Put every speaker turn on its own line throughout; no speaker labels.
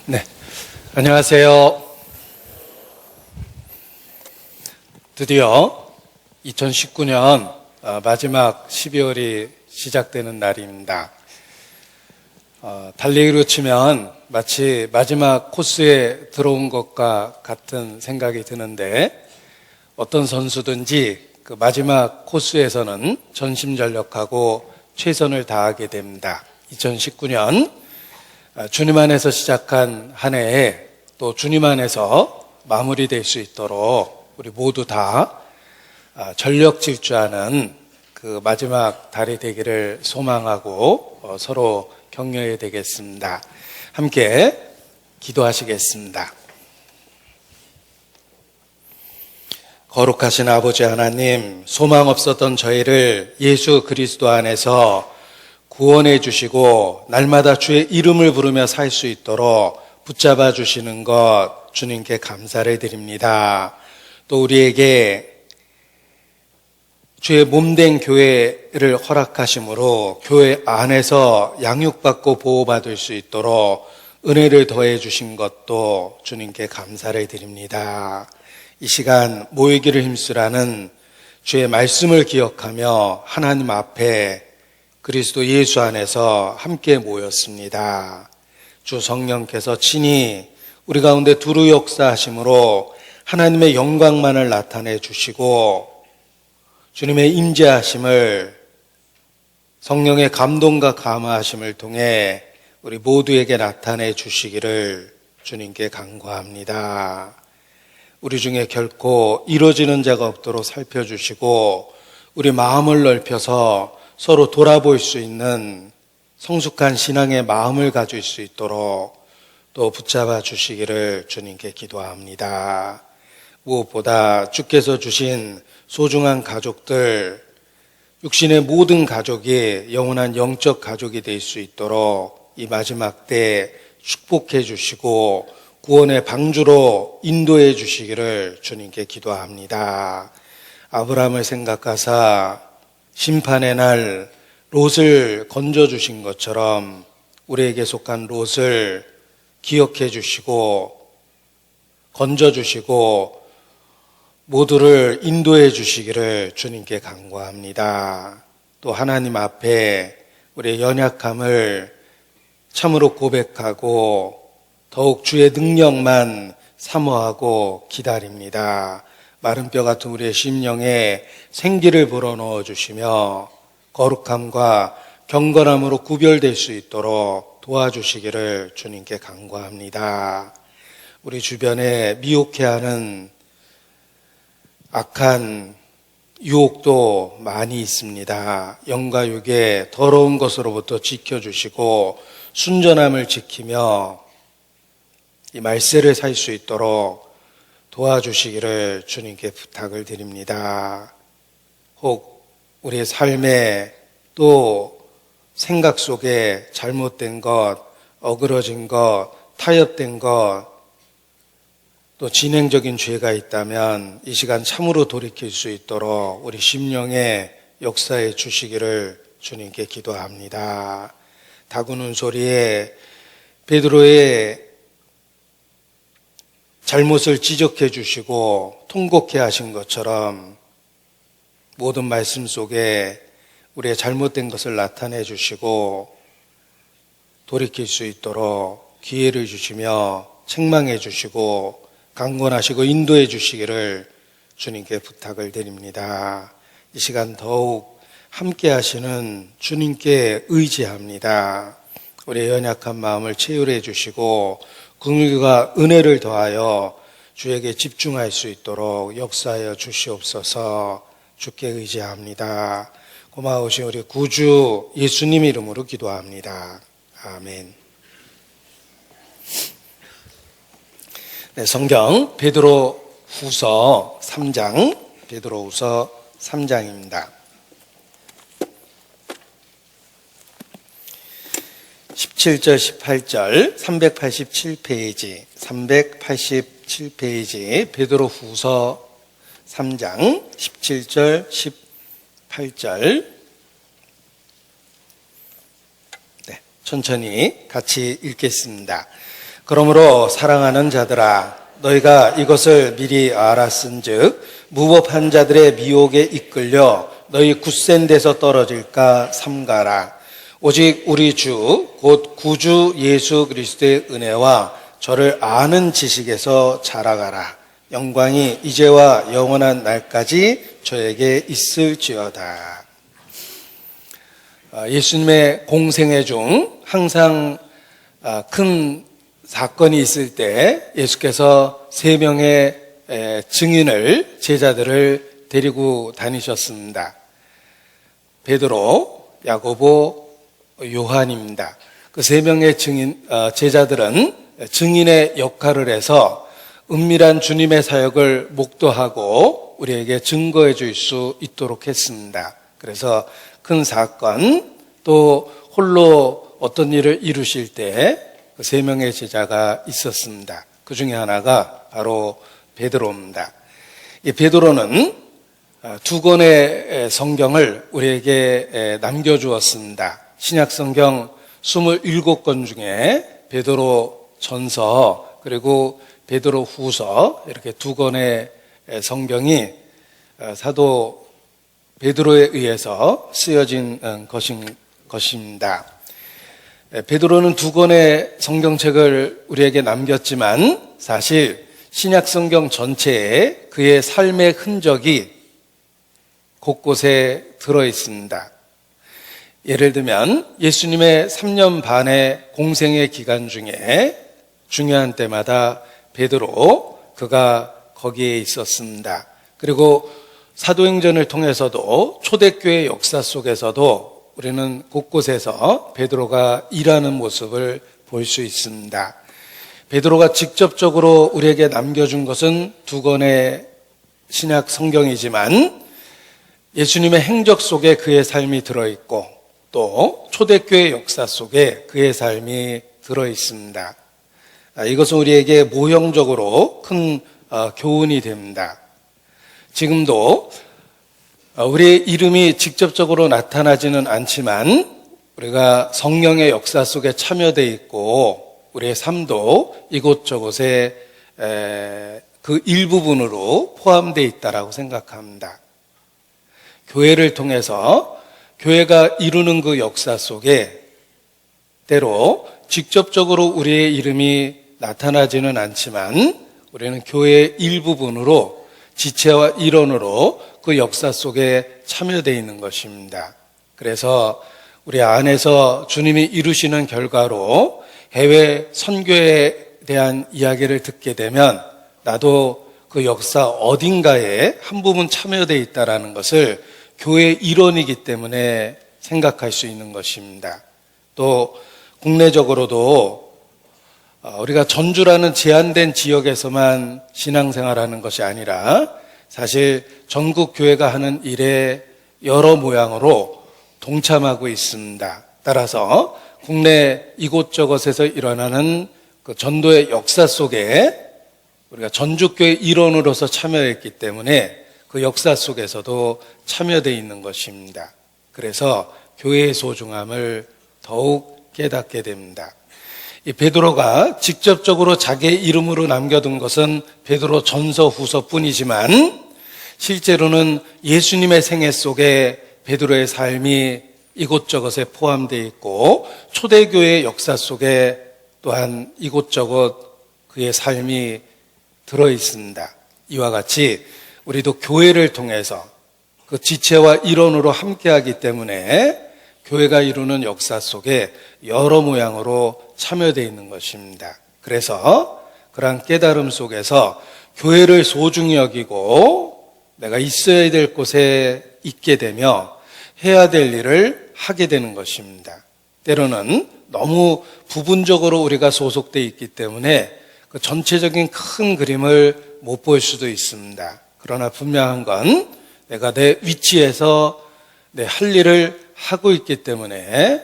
네, 안녕하세요. 드디어 2019년 마지막 12월이 시작되는 날입니다. 달리기로 치면 마치 마지막 코스에 들어온 것과 같은 생각이 드는데, 어떤 선수든지 그 마지막 코스에서는 전심전력하고 최선을 다하게 됩니다. 2019년 주님 안에서 시작한 한 해에 또 주님 안에서 마무리될 수 있도록 우리 모두 다 전력 질주하는 그 마지막 달이 되기를 소망하고 서로 격려해야 되겠습니다. 함께 기도하시겠습니다. 거룩하신 아버지 하나님, 소망 없었던 저희를 예수 그리스도 안에서 구원해 주시고 날마다 주의 이름을 부르며 살 수 있도록 붙잡아 주시는 것 주님께 감사를 드립니다. 또 우리에게 주의 몸된 교회를 허락하심으로 교회 안에서 양육받고 보호받을 수 있도록 은혜를 더해 주신 것도 주님께 감사를 드립니다. 이 시간 모이기를 힘쓰라는 주의 말씀을 기억하며 하나님 앞에 그리스도 예수 안에서 함께 모였습니다. 주 성령께서 친히 우리 가운데 두루 역사하심으로 하나님의 영광만을 나타내 주시고 주님의 임재하심을, 성령의 감동과 감화하심을 통해 우리 모두에게 나타내 주시기를 주님께 간구합니다. 우리 중에 결코 이루어지는 자가 없도록 살펴주시고 우리 마음을 넓혀서 서로 돌아볼 수 있는 성숙한 신앙의 마음을 가질 수 있도록 또 붙잡아 주시기를 주님께 기도합니다. 무엇보다 주께서 주신 소중한 가족들, 육신의 모든 가족이 영원한 영적 가족이 될 수 있도록 이 마지막 때 축복해 주시고 구원의 방주로 인도해 주시기를 주님께 기도합니다. 아브라함을 생각하사 심판의 날 롯을 건져주신 것처럼 우리에게 속한 롯을 기억해 주시고 건져주시고 모두를 인도해 주시기를 주님께 간구합니다. 또 하나님 앞에 우리의 연약함을 참으로 고백하고 더욱 주의 능력만 사모하고 기다립니다. 마른 뼈 같은 우리의 심령에 생기를 불어넣어 주시며 거룩함과 경건함으로 구별될 수 있도록 도와주시기를 주님께 간구합니다. 우리 주변에 미혹해하는 악한 유혹도 많이 있습니다. 영과 육의 더러운 것으로부터 지켜주시고 순전함을 지키며 이 말세를 살 수 있도록 도와주시기를 주님께 부탁을 드립니다. 혹 우리의 삶에 또 생각 속에 잘못된 것, 어그러진 것, 타협된 것, 또 진행적인 죄가 있다면 이 시간 참으로 돌이킬 수 있도록 우리 심령에 역사해 주시기를 주님께 기도합니다. 다구는 소리에 베드로의 잘못을 지적해 주시고 통곡해 하신 것처럼 모든 말씀 속에 우리의 잘못된 것을 나타내 주시고 돌이킬 수 있도록 기회를 주시며 책망해 주시고 강권하시고 인도해 주시기를 주님께 부탁을 드립니다. 이 시간 더욱 함께 하시는 주님께 의지합니다. 우리의 연약한 마음을 치유해 주시고 긍휼과 은혜를 더하여 주에게 집중할 수 있도록 역사하여 주시옵소서. 주께 의지합니다. 고마우신 우리 구주 예수님 이름으로 기도합니다. 아멘. 네, 성경 베드로 후서 3장, 베드로 후서 3장입니다. 17절, 18절, 387페이지, 387페이지, 베드로 후서 3장, 17절, 18절. 네, 천천히 같이 읽겠습니다. 그러므로 사랑하는 자들아, 너희가 이것을 미리 알았은즉 무법한 자들의 미혹에 이끌려 너희 굳센 데서 떨어질까 삼가라. 오직 우리 주 곧 구주 예수 그리스도의 은혜와 저를 아는 지식에서 자라가라. 영광이 이제와 영원한 날까지 저에게 있을지어다. 예수님의 공생애 중 항상 큰 사건이 있을 때 예수께서 3명의 증인을, 제자들을 데리고 다니셨습니다. 베드로, 야고보, 요한입니다. 그 3명의 제자들은 증인의 역할을 해서 은밀한 주님의 사역을 목도하고 우리에게 증거해 줄 수 있도록 했습니다. 그래서 큰 사건, 또 홀로 어떤 일을 이루실 때 그 3명의 제자가 있었습니다. 그 중에 하나가 바로 베드로입니다. 이 베드로는 2권의 성경을 우리에게 남겨주었습니다. 신약 성경 27권 중에 베드로 전서 그리고 베드로 후서 이렇게 2권의 성경이 사도 베드로에 의해서 쓰여진 것입니다. 베드로는 2권의 성경책을 우리에게 남겼지만 사실 신약 성경 전체에 그의 삶의 흔적이 곳곳에 들어 있습니다. 예를 들면 예수님의 3년 반의 공생의 기간 중에 중요한 때마다 베드로 그가 거기에 있었습니다. 그리고 사도행전을 통해서도 초대교회 역사 속에서도 우리는 곳곳에서 베드로가 일하는 모습을 볼 수 있습니다. 베드로가 직접적으로 우리에게 남겨준 것은 2권의 신약 성경이지만 예수님의 행적 속에 그의 삶이 들어있고 또 초대교회 역사 속에 그의 삶이 들어있습니다. 이것은 우리에게 모형적으로 큰 교훈이 됩니다. 지금도 우리의 이름이 직접적으로 나타나지는 않지만 우리가 성령의 역사 속에 참여되어 있고 우리의 삶도 이곳저곳에 그 일부분으로 포함되어 있다고 생각합니다. 교회를 통해서 교회가 이루는 그 역사 속에 때로 직접적으로 우리의 이름이 나타나지는 않지만 우리는 교회의 일부분으로 지체와 일원으로 그 역사 속에 참여되어 있는 것입니다. 그래서 우리 안에서 주님이 이루시는 결과로 해외 선교에 대한 이야기를 듣게 되면 나도 그 역사 어딘가에 한 부분 참여되어 있다는 것을 교회의 일원이기 때문에 생각할 수 있는 것입니다. 또 국내적으로도 우리가 전주라는 제한된 지역에서만 신앙생활하는 것이 아니라 사실 전국 교회가 하는 일에 여러 모양으로 동참하고 있습니다. 따라서 국내 이곳저곳에서 일어나는 그 전도의 역사 속에 우리가 전주교회 일원으로서 참여했기 때문에 그 역사 속에서도 참여되어 있는 것입니다. 그래서 교회의 소중함을 더욱 깨닫게 됩니다. 이 베드로가 직접적으로 자기의 이름으로 남겨둔 것은 베드로 전서 후서뿐이지만 실제로는 예수님의 생애 속에 베드로의 삶이 이곳저곳에 포함되어 있고 초대교회의 역사 속에 또한 이곳저곳 그의 삶이 들어 있습니다. 이와 같이 우리도 교회를 통해서 그 지체와 일원으로 함께하기 때문에 교회가 이루는 역사 속에 여러 모양으로 참여되어 있는 것입니다. 그래서 그러한 깨달음 속에서 교회를 소중히 여기고 내가 있어야 될 곳에 있게 되며 해야 될 일을 하게 되는 것입니다. 때로는 너무 부분적으로 우리가 소속되어 있기 때문에 그 전체적인 큰 그림을 못 볼 수도 있습니다. 그러나 분명한 건 내가 내 위치에서 내 할 일을 하고 있기 때문에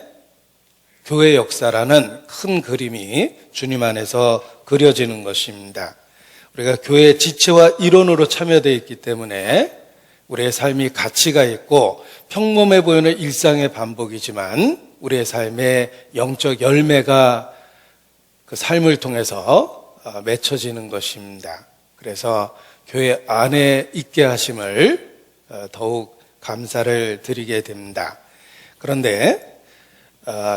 교회 역사라는 큰 그림이 주님 안에서 그려지는 것입니다. 우리가 교회의 지체와 일원으로 참여되어 있기 때문에 우리의 삶이 가치가 있고 평범해 보이는 일상의 반복이지만 우리의 삶의 영적 열매가 그 삶을 통해서 맺혀지는 것입니다. 그래서 교회 안에 있게 하심을 더욱 감사를 드리게 됩니다. 그런데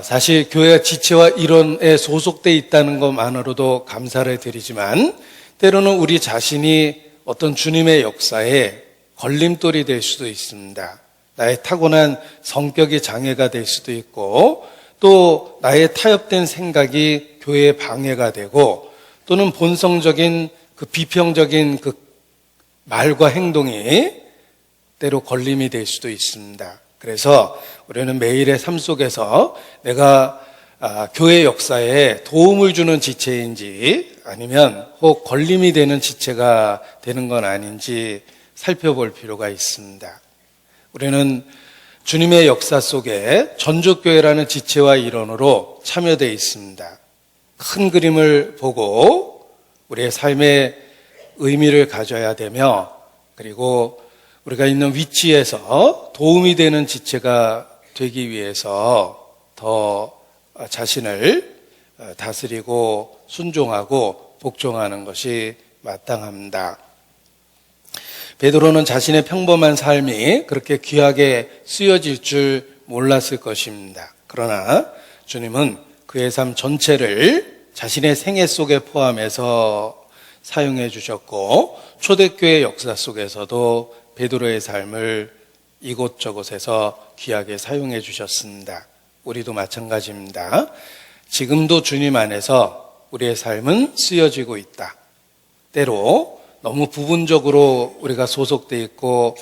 사실 교회가 지체와 일원에 소속되어 있다는 것만으로도 감사를 드리지만 때로는 우리 자신이 어떤 주님의 역사에 걸림돌이 될 수도 있습니다. 나의 타고난 성격이 장애가 될 수도 있고 또 나의 타협된 생각이 교회에 방해가 되고 또는 본성적인 그 비평적인 그 말과 행동이 때로 걸림이 될 수도 있습니다. 그래서 우리는 매일의 삶 속에서 내가 교회 역사에 도움을 주는 지체인지 아니면 혹 걸림이 되는 지체가 되는 건 아닌지 살펴볼 필요가 있습니다. 우리는 주님의 역사 속에 전족교회라는 지체와 일원으로 참여되어 있습니다. 큰 그림을 보고 우리의 삶에 의미를 가져야 되며 그리고 우리가 있는 위치에서 도움이 되는 지체가 되기 위해서 더 자신을 다스리고 순종하고 복종하는 것이 마땅합니다. 베드로는 자신의 평범한 삶이 그렇게 귀하게 쓰여질 줄 몰랐을 것입니다. 그러나 주님은 그의 삶 전체를 자신의 생애 속에 포함해서 사용해 주셨고 초대교회 역사 속에서도 베드로의 삶을 이곳저곳에서 귀하게 사용해 주셨습니다. 우리도 마찬가지입니다. 지금도 주님 안에서 우리의 삶은 쓰여지고 있다. 때로 너무 부분적으로 우리가 소속돼 있고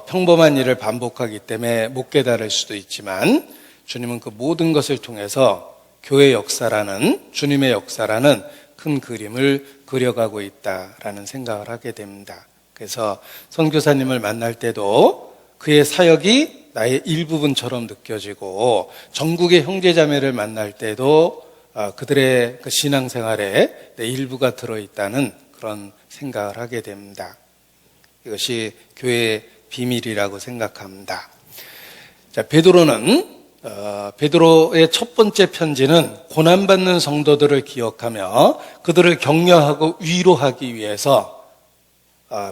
평범한 일을 반복하기 때문에 못 깨달을 수도 있지만 주님은 그 모든 것을 통해서 교회 역사라는 주님의 역사라는 큰 그림을 그려가고 있다라는 생각을 하게 됩니다. 그래서 선교사님을 만날 때도 그의 사역이 나의 일부분처럼 느껴지고 전국의 형제자매를 만날 때도 그들의 그 신앙생활에 내 일부가 들어있다는 그런 생각을 하게 됩니다. 이것이 교회의 비밀이라고 생각합니다. 자, 베드로의 첫 번째 편지는 고난받는 성도들을 기억하며 그들을 격려하고 위로하기 위해서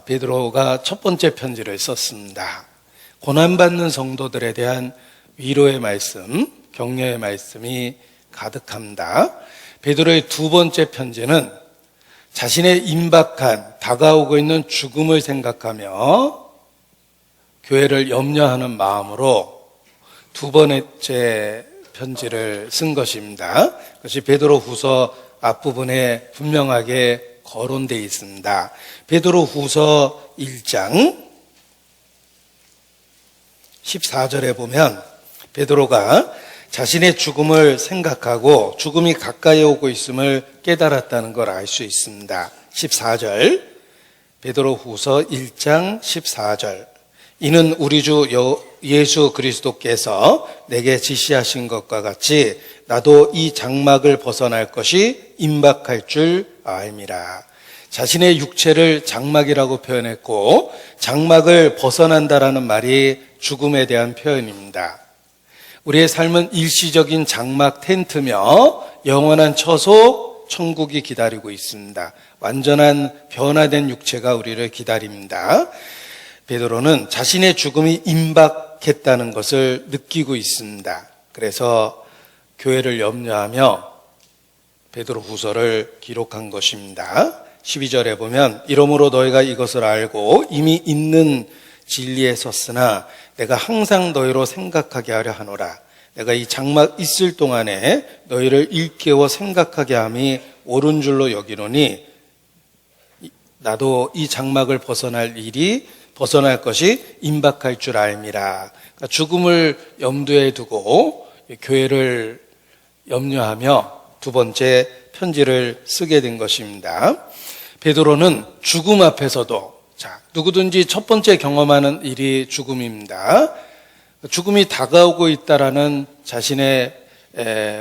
베드로가 첫 번째 편지를 썼습니다. 고난받는 성도들에 대한 위로의 말씀, 격려의 말씀이 가득합니다. 베드로의 두 번째 편지는 자신의 임박한 다가오고 있는 죽음을 생각하며 교회를 염려하는 마음으로 두 번째 편지를 쓴 것입니다. 그것이 베드로 후서 앞부분에 분명하게 거론되어 있습니다. 베드로 후서 1장 14절에 보면 베드로가 자신의 죽음을 생각하고 죽음이 가까이 오고 있음을 깨달았다는 걸 알 수 있습니다. 14절 베드로 후서 1장 14절 이는 우리 주 예수 그리스도께서 내게 지시하신 것과 같이 나도 이 장막을 벗어날 것이 임박할 줄 알미라. 자신의 육체를 장막이라고 표현했고 장막을 벗어난다라는 말이 죽음에 대한 표현입니다. 우리의 삶은 일시적인 장막 텐트며 영원한 처소 천국이 기다리고 있습니다. 완전한 변화된 육체가 우리를 기다립니다. 베드로는 자신의 죽음이 임박했다는 것을 느끼고 있습니다. 그래서 교회를 염려하며 베드로 후서를 기록한 것입니다. 12절에 보면 이러므로 너희가 이것을 알고 이미 있는 진리에 섰으나 내가 항상 너희로 생각하게 하려 하노라. 내가 이 장막 있을 동안에 너희를 일깨워 생각하게 함이 옳은 줄로 여기노니 나도 이 장막을 벗어날 것이 임박할 줄 알미라. 그러니까 죽음을 염두에 두고 교회를 염려하며 두 번째 편지를 쓰게 된 것입니다. 베드로는 죽음 앞에서도 누구든지 첫 번째 경험하는 일이 죽음입니다. 죽음이 다가오고 있다라는 자신의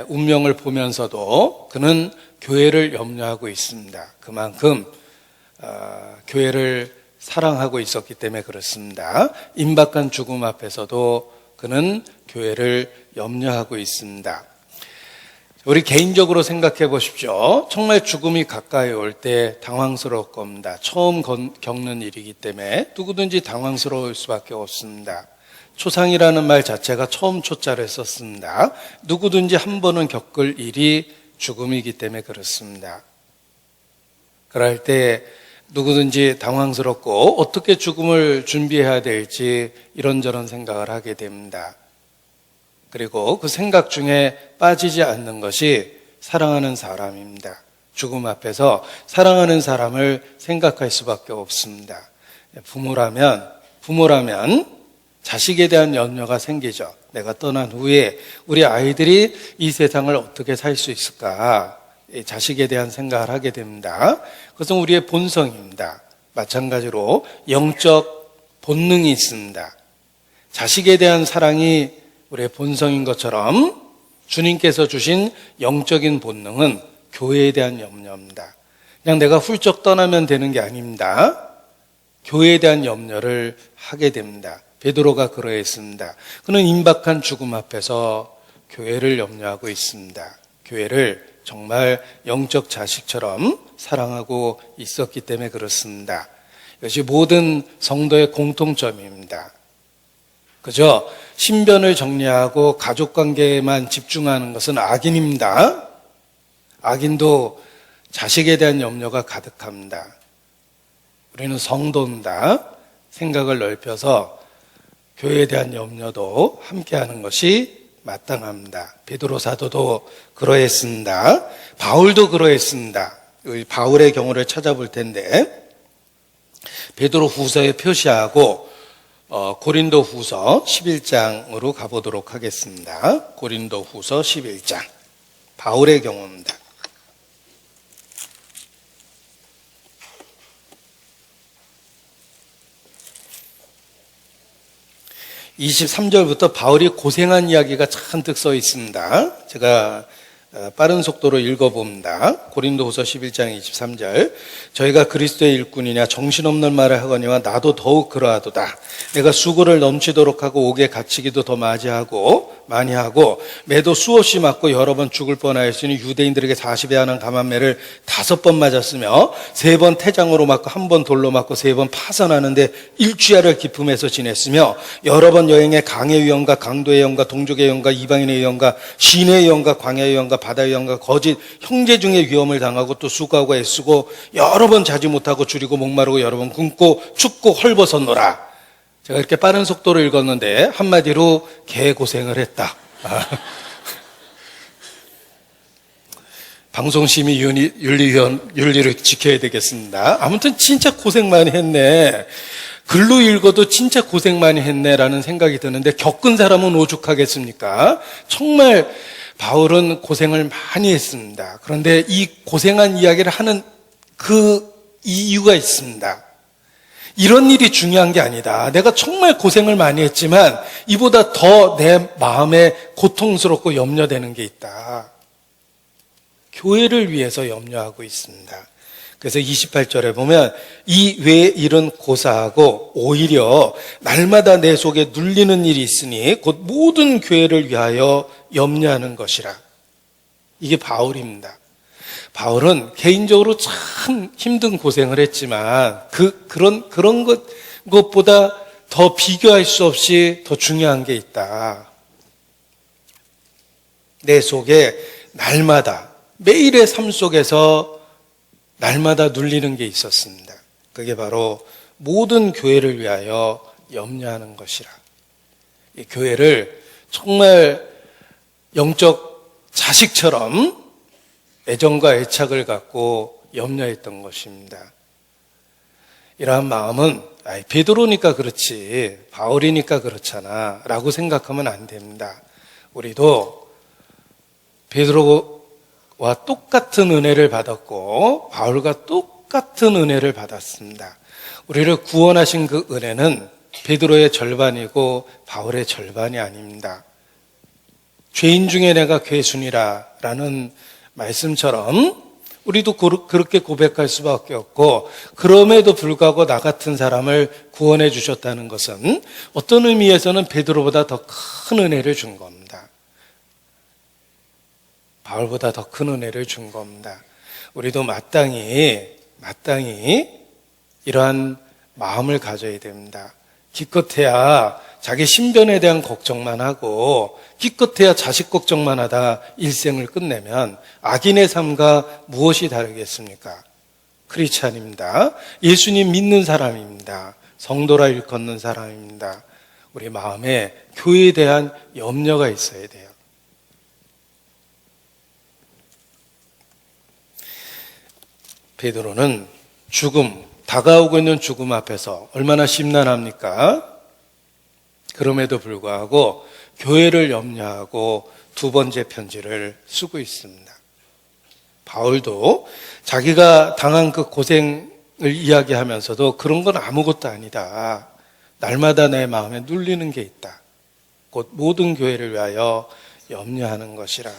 운명을 보면서도 그는 교회를 염려하고 있습니다. 그만큼 교회를 사랑하고 있었기 때문에 그렇습니다. 임박한 죽음 앞에서도 그는 교회를 염려하고 있습니다. 우리 개인적으로 생각해 보십시오. 정말 죽음이 가까이 올 때 당황스러울 겁니다. 처음 겪는 일이기 때문에 누구든지 당황스러울 수밖에 없습니다. 초상이라는 말 자체가 처음 초자를 썼습니다. 누구든지 한 번은 겪을 일이 죽음이기 때문에 그렇습니다. 그럴 때 누구든지 당황스럽고 어떻게 죽음을 준비해야 될지 이런저런 생각을 하게 됩니다. 그리고 그 생각 중에 빠지지 않는 것이 사랑하는 사람입니다. 죽음 앞에서 사랑하는 사람을 생각할 수밖에 없습니다. 부모라면 자식에 대한 염려가 생기죠. 내가 떠난 후에 우리 아이들이 이 세상을 어떻게 살 수 있을까? 자식에 대한 생각을 하게 됩니다. 그것은 우리의 본성입니다. 마찬가지로 영적 본능이 있습니다. 자식에 대한 사랑이 우리의 본성인 것처럼 주님께서 주신 영적인 본능은 교회에 대한 염려입니다. 그냥 내가 훌쩍 떠나면 되는 게 아닙니다. 교회에 대한 염려를 하게 됩니다. 베드로가 그러했습니다. 그는 임박한 죽음 앞에서 교회를 염려하고 있습니다. 교회를 정말 영적 자식처럼 사랑하고 있었기 때문에 그렇습니다. 이것이 모든 성도의 공통점입니다. 그저 신변을 정리하고 가족관계에만 집중하는 것은 악인입니다. 악인도 자식에 대한 염려가 가득합니다. 우리는 성도입니다. 생각을 넓혀서 교회에 대한 염려도 함께하는 것이 마땅합니다. 베드로 사도도 그러했습니다. 바울도 그러했습니다. 바울의 경우를 찾아볼 텐데 베드로 후서에 표시하고 고린도 후서 11장으로 가보도록 하겠습니다. 고린도 후서 11장. 바울의 경우입니다. 23절부터 바울이 고생한 이야기가 잔뜩 써 있습니다. 제가 빠른 속도로 읽어봅니다. 고린도후서 11장 23절. 저희가 그리스도의 일꾼이냐 정신없는 말을 하거니와 나도 더욱 그러하도다. 내가 수고를 넘치도록 하고 옥에 갇히기도 더 많이 하고 매도 수없이 맞고 여러 번 죽을 뻔하였으니 유대인들에게 40에 하는 감한매를 5번 맞았으며 3번 태장으로 맞고 1번 돌로 맞고 3번 파선하는데 일주야를 기품해서 지냈으며 여러 번 여행에 강의 위험과 강도의 위험과 동족의 위험과 이방인의 위험과 시내의 위험과 광야의 위험과 바다의 위험과 거짓 형제 중에 위험을 당하고 또 수고하고 애쓰고 여러 번 자지 못하고 줄이고 목마르고 여러 번 굶고 춥고 헐벗었노라. 제가 이렇게 빠른 속도로 읽었는데 한마디로 개고생을 했다. 방송심의 윤리를 지켜야 되겠습니다. 아무튼 진짜 고생 많이 했네. 글로 읽어도 진짜 고생 많이 했네라는 생각이 드는데 겪은 사람은 오죽하겠습니까? 정말 바울은 고생을 많이 했습니다. 그런데 이 고생한 이야기를 하는 그 이유가 있습니다. 이런 일이 중요한 게 아니다. 내가 정말 고생을 많이 했지만 이보다 더 내 마음에 고통스럽고 염려되는 게 있다. 교회를 위해서 염려하고 있습니다. 그래서 28절에 보면 이 외의 일은 고사하고 오히려 날마다 내 속에 눌리는 일이 있으니 곧 모든 교회를 위하여 염려하는 것이라. 이게 바울입니다. 바울은 개인적으로 참 힘든 고생을 했지만 그런 것보다 더 비교할 수 없이 더 중요한 게 있다. 내 속에 날마다 매일의 삶 속에서 날마다 눌리는 게 있었습니다. 그게 바로 모든 교회를 위하여 염려하는 것이라. 이 교회를 정말 영적 자식처럼 애정과 애착을 갖고 염려했던 것입니다. 이러한 마음은 베드로니까 그렇지 바울이니까 그렇잖아 라고 생각하면 안 됩니다. 우리도 베드로와 똑같은 은혜를 받았고 바울과 똑같은 은혜를 받았습니다. 우리를 구원하신 그 은혜는 베드로의 절반이고 바울의 절반이 아닙니다. 죄인 중에 내가 괴순이라 라는 말씀처럼 우리도 그렇게 고백할 수밖에 없고 그럼에도 불구하고 나 같은 사람을 구원해 주셨다는 것은 어떤 의미에서는 베드로보다 더 큰 은혜를 준 겁니다. 바울보다 더 큰 은혜를 준 겁니다. 우리도 마땅히 이러한 마음을 가져야 됩니다. 기껏해야 자기 신변에 대한 걱정만 하고 기껏해야 자식 걱정만 하다 일생을 끝내면 악인의 삶과 무엇이 다르겠습니까? 크리스찬입니다. 예수님 믿는 사람입니다. 성도라 일컫는 사람입니다. 우리 마음에 교회에 대한 염려가 있어야 돼요. 베드로는 다가오고 있는 죽음 앞에서 얼마나 심란합니까? 그럼에도 불구하고 교회를 염려하고 두 번째 편지를 쓰고 있습니다. 바울도 자기가 당한 그 고생을 이야기하면서도 그런 건 아무것도 아니다. 날마다 내 마음에 눌리는 게 있다. 곧 모든 교회를 위하여 염려하는 것이라.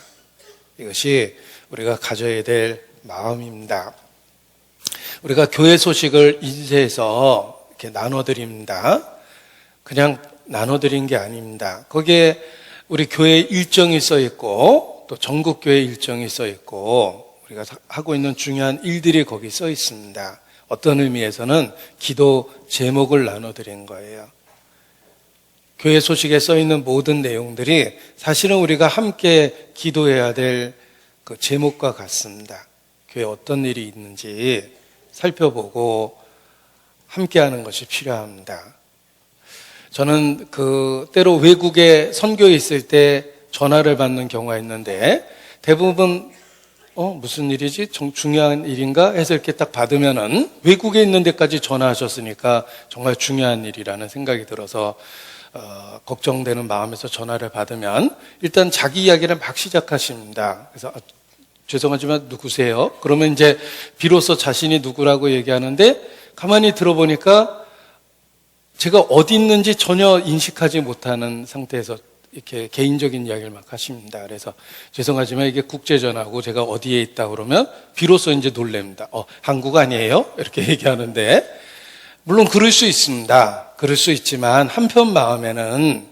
이것이 우리가 가져야 될 마음입니다. 우리가 교회 소식을 인쇄해서 이렇게 나눠드립니다. 그냥 나눠드린 게 아닙니다. 거기에 우리 교회 일정이 써 있고 또 전국 교회 일정이 써 있고 우리가 하고 있는 중요한 일들이 거기 써 있습니다. 어떤 의미에서는 기도 제목을 나눠드린 거예요. 교회 소식에 써 있는 모든 내용들이 사실은 우리가 함께 기도해야 될 그 제목과 같습니다. 교회에 어떤 일이 있는지 살펴보고 함께하는 것이 필요합니다. 저는 때로 외국에 선교에 있을 때 전화를 받는 경우가 있는데 대부분 무슨 일이지? 중요한 일인가? 해서 이렇게 딱 받으면은 외국에 있는 데까지 전화하셨으니까 정말 중요한 일이라는 생각이 들어서 걱정되는 마음에서 전화를 받으면 일단 자기 이야기를 막 시작하십니다. 그래서 죄송하지만 누구세요? 그러면 이제 비로소 자신이 누구라고 얘기하는데 가만히 들어보니까 제가 어디 있는지 전혀 인식하지 못하는 상태에서 이렇게 개인적인 이야기를 막 하십니다. 그래서 죄송하지만 이게 국제전화고 제가 어디에 있다 그러면 비로소 이제 놀랍니다. 한국 아니에요? 이렇게 얘기하는데 물론 그럴 수 있습니다. 그럴 수 있지만 한편 마음에는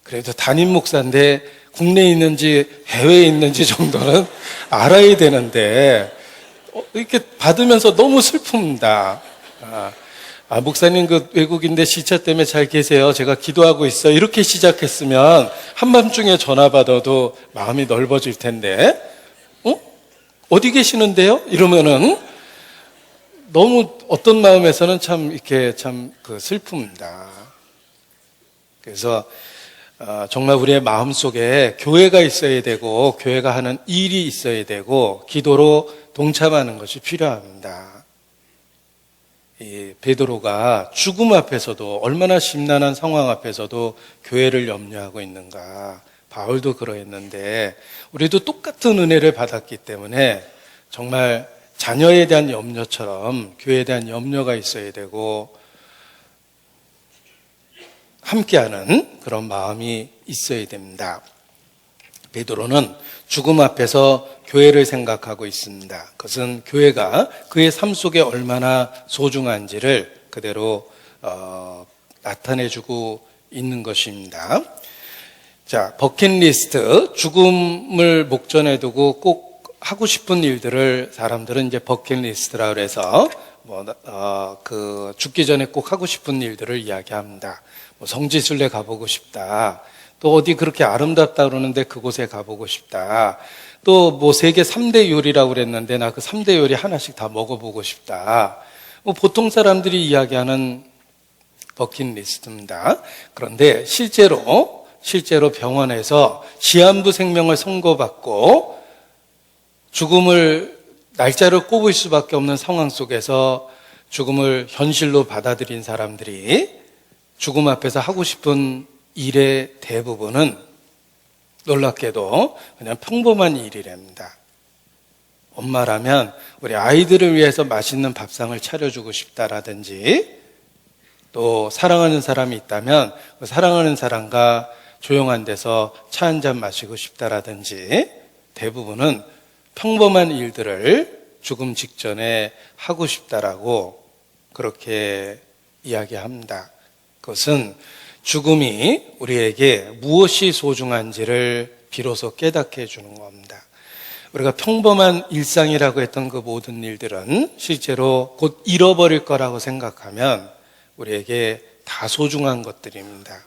그래도 담임 목사인데 국내에 있는지 해외에 있는지 정도는 알아야 되는데 이렇게 받으면서 너무 슬픕니다. 목사님 그 외국인데 시차 때문에 잘 계세요. 제가 기도하고 있어요. 이렇게 시작했으면 한밤중에 전화 받아도 마음이 넓어질 텐데 어디 계시는데요? 이러면은 너무 어떤 마음에서는 참 이렇게 참 슬픕니다. 그래서 정말 우리의 마음속에 교회가 있어야 되고 교회가 하는 일이 있어야 되고 기도로 동참하는 것이 필요합니다. 이 베드로가 죽음 앞에서도 얼마나 심란한 상황 앞에서도 교회를 염려하고 있는가. 바울도 그러했는데 우리도 똑같은 은혜를 받았기 때문에 정말 자녀에 대한 염려처럼 교회에 대한 염려가 있어야 되고 함께하는 그런 마음이 있어야 됩니다. 베드로는 죽음 앞에서 교회를 생각하고 있습니다. 그것은 교회가 그의 삶 속에 얼마나 소중한지를 그대로 나타내주고 있는 것입니다. 자, 버킷리스트, 죽음을 목전에 두고 꼭 하고 싶은 일들을 사람들은 이제 버킷리스트라 그래서 죽기 전에 꼭 하고 싶은 일들을 이야기합니다. 성지순례 가보고 싶다. 또 어디 그렇게 아름답다 그러는데 그곳에 가보고 싶다. 또 세계 3대 요리라고 그랬는데 나 그 3대 요리 하나씩 다 먹어보고 싶다. 보통 사람들이 이야기하는 버킷리스트입니다. 그런데 실제로 병원에서 시한부 생명을 선고받고 죽음을 날짜를 꼽을 수밖에 없는 상황 속에서 죽음을 현실로 받아들인 사람들이 죽음 앞에서 하고 싶은 일의 대부분은 놀랍게도 그냥 평범한 일이랍니다. 엄마라면 우리 아이들을 위해서 맛있는 밥상을 차려주고 싶다라든지 또 사랑하는 사람이 있다면 그 사랑하는 사람과 조용한 데서 차 한잔 마시고 싶다라든지 대부분은 평범한 일들을 죽음 직전에 하고 싶다라고 그렇게 이야기합니다. 그것은 죽음이 우리에게 무엇이 소중한지를 비로소 깨닫게 해주는 겁니다. 우리가 평범한 일상이라고 했던 그 모든 일들은 실제로 곧 잃어버릴 거라고 생각하면 우리에게 다 소중한 것들입니다.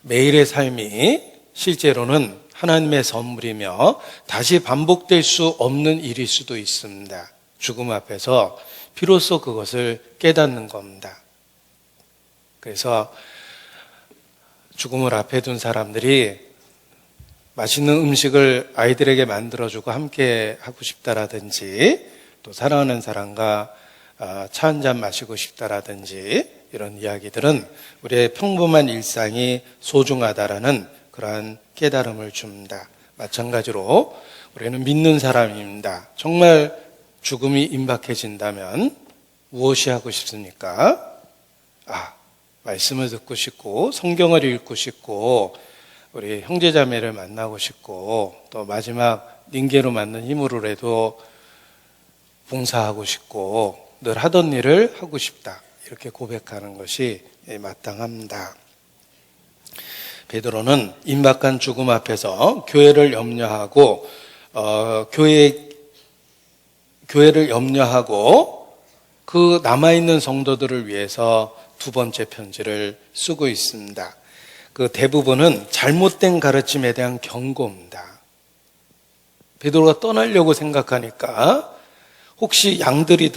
매일의 삶이 실제로는 하나님의 선물이며 다시 반복될 수 없는 일일 수도 있습니다. 죽음 앞에서 비로소 그것을 깨닫는 겁니다. 그래서 죽음을 앞에 둔 사람들이 맛있는 음식을 아이들에게 만들어주고 함께 하고 싶다라든지, 또 사랑하는 사람과 차 한잔 마시고 싶다라든지, 이런 이야기들은 우리의 평범한 일상이 소중하다라는 그러한 깨달음을 줍니다. 마찬가지로 우리는 믿는 사람입니다. 정말 죽음이 임박해진다면 무엇이 하고 싶습니까? 말씀을 듣고 싶고, 성경을 읽고 싶고, 우리 형제자매를 만나고 싶고, 또 마지막 닌게로 맞는 힘으로라도 봉사하고 싶고, 늘 하던 일을 하고 싶다. 이렇게 고백하는 것이 마땅합니다. 베드로는 임박한 죽음 앞에서 교회를 염려하고, 교회를 염려하고 그 남아있는 성도들을 위해서 두 번째 편지를 쓰고 있습니다. 그 대부분은 잘못된 가르침에 대한 경고입니다. 베드로가 떠나려고 생각하니까 혹시 양들이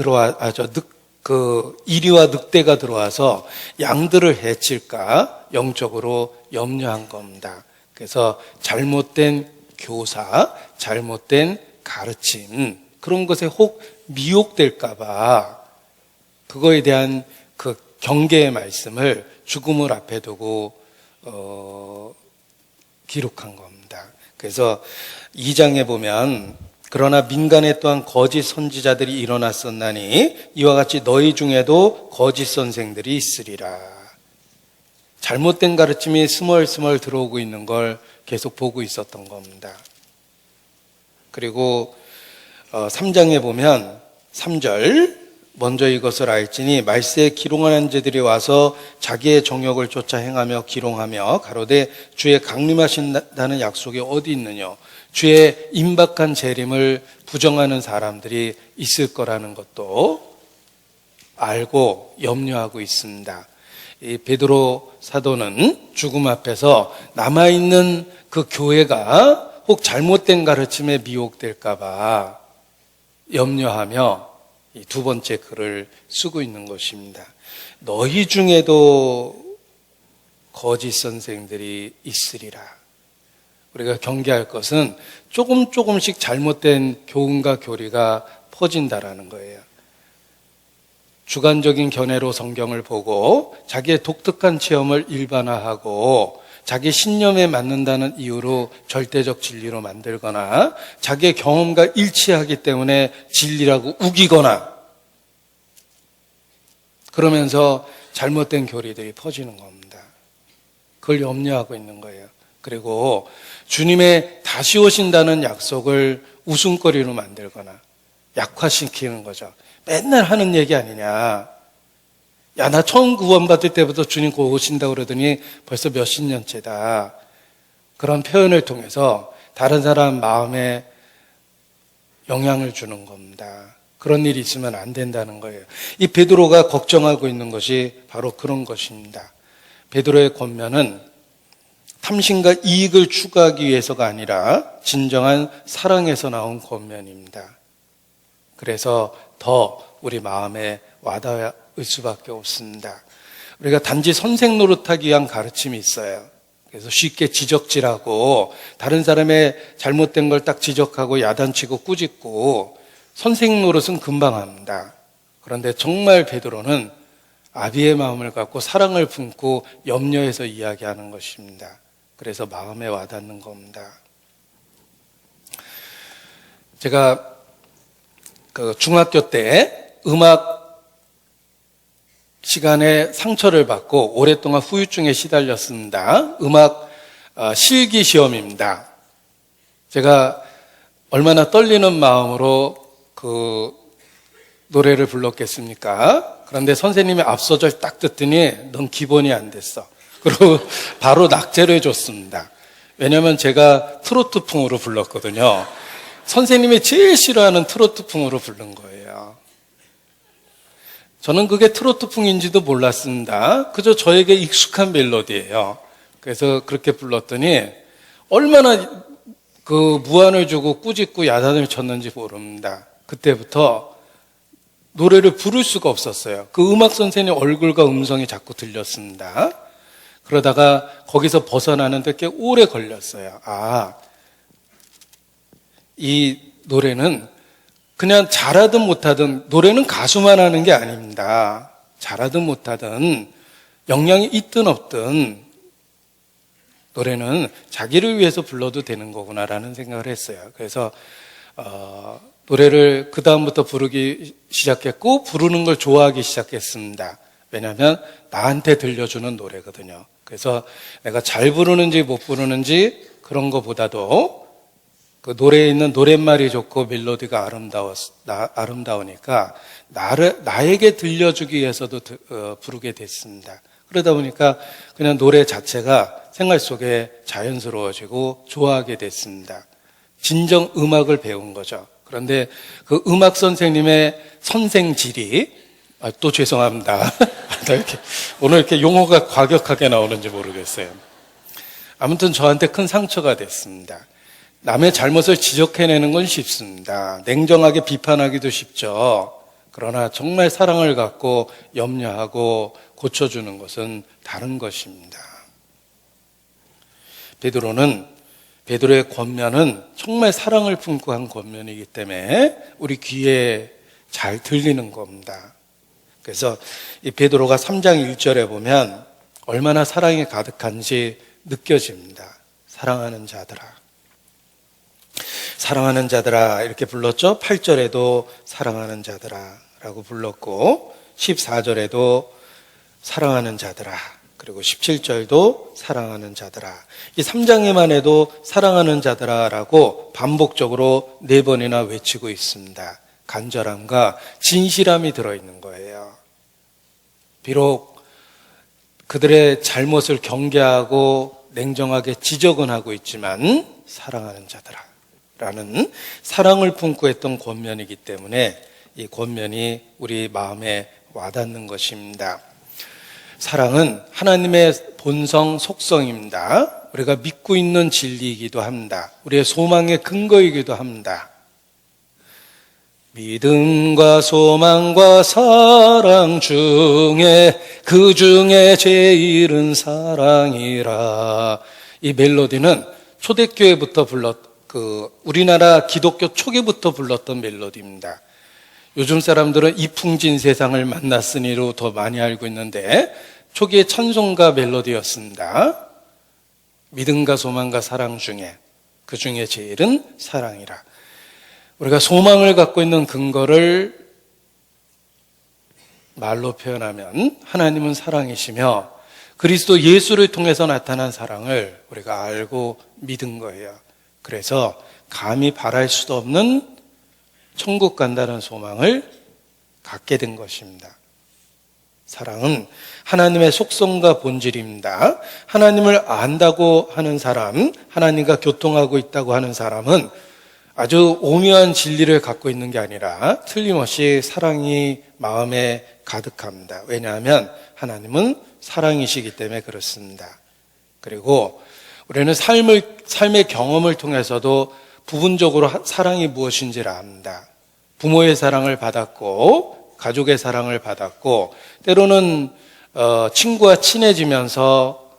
이리와 늑대가 들어와서 양들을 해칠까 영적으로 염려한 겁니다. 그래서 잘못된 교사, 잘못된 가르침, 그런 것에 혹 미혹될까봐 그거에 대한 그 경계의 말씀을 죽음을 앞에 두고 기록한 겁니다. 그래서 2장에 보면 그러나 민간에 또한 거짓 선지자들이 일어났었나니 이와 같이 너희 중에도 거짓 선생들이 있으리라. 잘못된 가르침이 스멀스멀 들어오고 있는 걸 계속 보고 있었던 겁니다. 그리고 3장에 보면 3절 먼저 이것을 알지니 말세에 기롱하는 자들이 와서 자기의 정욕을 쫓아 행하며 기롱하며 가로되 주의 강림하신다는 약속이 어디 있느냐, 주의 임박한 재림을 부정하는 사람들이 있을 거라는 것도 알고 염려하고 있습니다. 이 베드로 사도는 죽음 앞에서 남아있는 그 교회가 혹 잘못된 가르침에 미혹될까 봐 염려하며 이 두 번째 글을 쓰고 있는 것입니다. 너희 중에도 거짓 선생들이 있으리라. 우리가 경계할 것은 조금씩 잘못된 교훈과 교리가 퍼진다라는 거예요. 주관적인 견해로 성경을 보고 자기의 독특한 체험을 일반화하고 자기 신념에 맞는다는 이유로 절대적 진리로 만들거나 자기의 경험과 일치하기 때문에 진리라고 우기거나 그러면서 잘못된 교리들이 퍼지는 겁니다. 그걸 염려하고 있는 거예요. 그리고 주님의 다시 오신다는 약속을 웃음거리로 만들거나 약화시키는 거죠. 맨날 하는 얘기 아니냐. 야, 나 처음 구원받을 때부터 주님 곧 오신다고 그러더니 벌써 몇십 년째다. 그런 표현을 통해서 다른 사람 마음에 영향을 주는 겁니다. 그런 일이 있으면 안 된다는 거예요. 이 베드로가 걱정하고 있는 것이 바로 그런 것입니다. 베드로의 권면은 탐심과 이익을 추구하기 위해서가 아니라 진정한 사랑에서 나온 권면입니다. 그래서 더 우리 마음에 와닿을 수밖에 없습니다. 우리가 단지 선생 노릇하기 위한 가르침이 있어요. 그래서 쉽게 지적질하고 다른 사람의 잘못된 걸 딱 지적하고 야단치고 꾸짖고 선생 노릇은 금방 합니다. 그런데 정말 베드로는 아비의 마음을 갖고 사랑을 품고 염려해서 이야기하는 것입니다. 그래서 마음에 와닿는 겁니다. 제가 중학교 때 음악 시간에 상처를 받고 오랫동안 후유증에 시달렸습니다. 음악 실기 시험입니다. 제가 얼마나 떨리는 마음으로 그 노래를 불렀겠습니까? 그런데 선생님이 앞소절 딱 듣더니 넌 기본이 안 됐어. 그리고 바로 낙제를 해줬습니다. 왜냐하면 제가 트로트풍으로 불렀거든요. 선생님이 제일 싫어하는 트로트풍으로 부른 거예요. 저는 그게 트로트풍인지도 몰랐습니다. 그저 저에게 익숙한 멜로디예요. 그래서 그렇게 불렀더니 얼마나 그 무안을 주고 꾸짖고 야단을 쳤는지 모릅니다. 그때부터 노래를 부를 수가 없었어요. 그 음악 선생님 얼굴과 음성이 자꾸 들렸습니다. 그러다가 거기서 벗어나는데 꽤 오래 걸렸어요. 이 노래는 그냥 잘하든 못하든 노래는 가수만 하는 게 아닙니다. 잘하든 못하든 역량이 있든 없든 노래는 자기를 위해서 불러도 되는 거구나라는 생각을 했어요. 그래서 노래를 그 다음부터 부르기 시작했고 부르는 걸 좋아하기 시작했습니다. 왜냐하면 나한테 들려주는 노래거든요. 그래서 내가 잘 부르는지 못 부르는지 그런 거보다도 그 노래에 있는 노랫말이 좋고 멜로디가 아름다우니까 나에게 들려주기 위해서도 부르게 됐습니다. 그러다 보니까 그냥 노래 자체가 생활 속에 자연스러워지고 좋아하게 됐습니다. 진정 음악을 배운 거죠. 그런데 그 음악 선생님의 선생질이 또 죄송합니다. 오늘 이렇게 용어가 과격하게 나오는지 모르겠어요. 아무튼 저한테 큰 상처가 됐습니다. 남의 잘못을 지적해내는 건 쉽습니다. 냉정하게 비판하기도 쉽죠. 그러나 정말 사랑을 갖고 염려하고 고쳐주는 것은 다른 것입니다. 베드로의 권면은 정말 사랑을 품고 한 권면이기 때문에 우리 귀에 잘 들리는 겁니다. 그래서 이 베드로가 3장 1절에 보면 얼마나 사랑이 가득한지 느껴집니다. 사랑하는 자들아. 사랑하는 자들아 이렇게 불렀죠. 8절에도 사랑하는 자들아 라고 불렀고 14절에도 사랑하는 자들아 그리고 17절도 사랑하는 자들아 이 3장에만 해도 사랑하는 자들아 라고 반복적으로 4번이나 외치고 있습니다. 간절함과 진실함이 들어있는 거예요. 비록 그들의 잘못을 경계하고 냉정하게 지적은 하고 있지만 사랑하는 자들아 라는 사랑을 품고 했던 권면이기 때문에 이 권면이 우리 마음에 와닿는 것입니다. 사랑은 하나님의 본성, 속성입니다. 우리가 믿고 있는 진리이기도 합니다. 우리의 소망의 근거이기도 합니다. 믿음과 소망과 사랑 중에 그 중에 제일은 사랑이라. 이 멜로디는 초대교회부터 우리나라 기독교 초기부터 불렀던 멜로디입니다. 요즘 사람들은 이풍진 세상을 만났으니로 더 많이 알고 있는데 초기의 찬송가 멜로디였습니다. 믿음과 소망과 사랑 중에 그 중에 제일은 사랑이라. 우리가 소망을 갖고 있는 근거를 말로 표현하면 하나님은 사랑이시며 그리스도 예수를 통해서 나타난 사랑을 우리가 알고 믿은 거예요. 그래서 감히 바랄 수도 없는 천국 간다는 소망을 갖게 된 것입니다. 사랑은 하나님의 속성과 본질입니다. 하나님을 안다고 하는 사람, 하나님과 교통하고 있다고 하는 사람은 아주 오묘한 진리를 갖고 있는 게 아니라 틀림없이 사랑이 마음에 가득합니다. 왜냐하면 하나님은 사랑이시기 때문에 그렇습니다. 그리고 우리는 삶의 경험을 통해서도 부분적으로 사랑이 무엇인지를 압니다. 부모의 사랑을 받았고 가족의 사랑을 받았고 때로는 친구와 친해지면서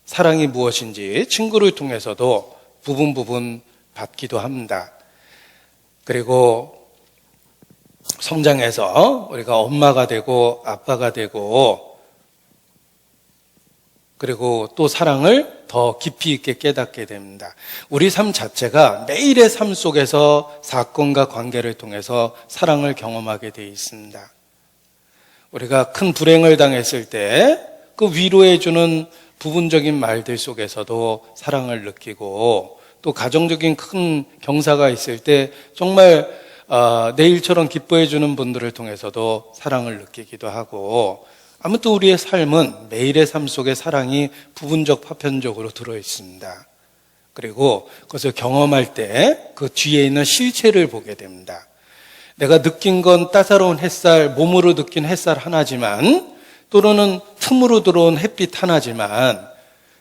사랑이 무엇인지 친구를 통해서도 부분 받기도 합니다. 그리고 성장해서 우리가 엄마가 되고 아빠가 되고 그리고 또 사랑을 더 깊이 있게 깨닫게 됩니다. 우리 삶 자체가 매일의 삶 속에서 사건과 관계를 통해서 사랑을 경험하게 되어 있습니다. 우리가 큰 불행을 당했을 때 그 위로해주는 부분적인 말들 속에서도 사랑을 느끼고 또 가정적인 큰 경사가 있을 때 정말 내일처럼 기뻐해주는 분들을 통해서도 사랑을 느끼기도 하고 아무튼 우리의 삶은 매일의 삶 속에 사랑이 부분적 파편적으로 들어있습니다. 그리고 그것을 경험할 때 그 뒤에 있는 실체를 보게 됩니다. 내가 느낀 건 따사로운 햇살, 몸으로 느낀 햇살 하나지만, 또는 틈으로 들어온 햇빛 하나지만,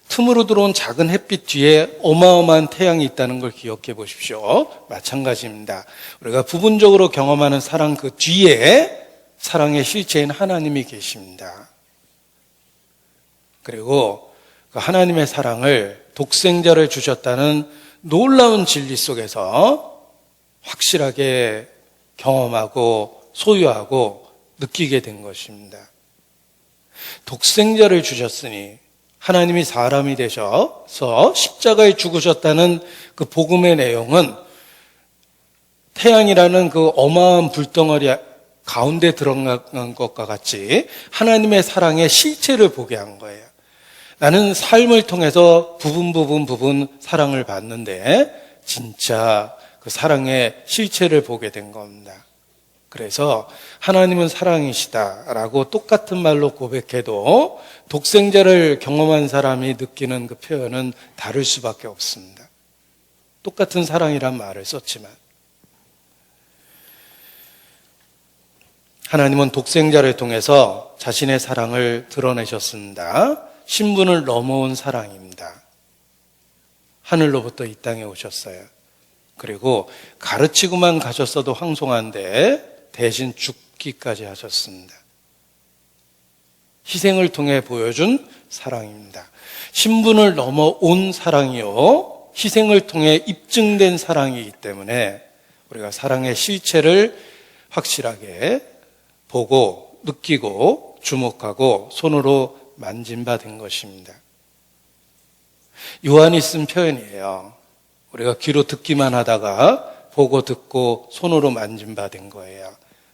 틈으로 들어온 작은 햇빛 뒤에 어마어마한 태양이 있다는 걸 기억해 보십시오. 마찬가지입니다. 우리가 부분적으로 경험하는 사랑 그 뒤에 사랑의 실체인 하나님이 계십니다. 그리고 그 하나님의 사랑을 독생자를 주셨다는 놀라운 진리 속에서 확실하게 경험하고 소유하고 느끼게 된 것입니다. 독생자를 주셨으니 하나님이 사람이 되셔서 십자가에 죽으셨다는 그 복음의 내용은 태양이라는 그 어마어마한 불덩어리 가운데 들어간 것과 같이 하나님의 사랑의 실체를 보게 한 거예요. 나는 삶을 통해서 부분 사랑을 받는데 진짜 그 사랑의 실체를 보게 된 겁니다. 그래서 하나님은 사랑이시다라고 똑같은 말로 고백해도 독생자를 경험한 사람이 느끼는 그 표현은 다를 수밖에 없습니다. 똑같은 사랑이란 말을 썼지만 하나님은 독생자를 통해서 자신의 사랑을 드러내셨습니다. 신분을 넘어온 사랑입니다. 하늘로부터 이 땅에 오셨어요. 그리고 가르치고만 가셨어도 황송한데 대신 죽기까지 하셨습니다. 희생을 통해 보여준 사랑입니다. 신분을 넘어온 사랑이요, 희생을 통해 입증된 사랑이기 때문에 우리가 사랑의 실체를 확실하게 보고 느끼고 주목하고 손으로 만진 바 된 것입니다. 요한이 쓴 표현이에요. 우리가 귀로 듣기만 하다가 보고 듣고 손으로 만진 바 된 거예요.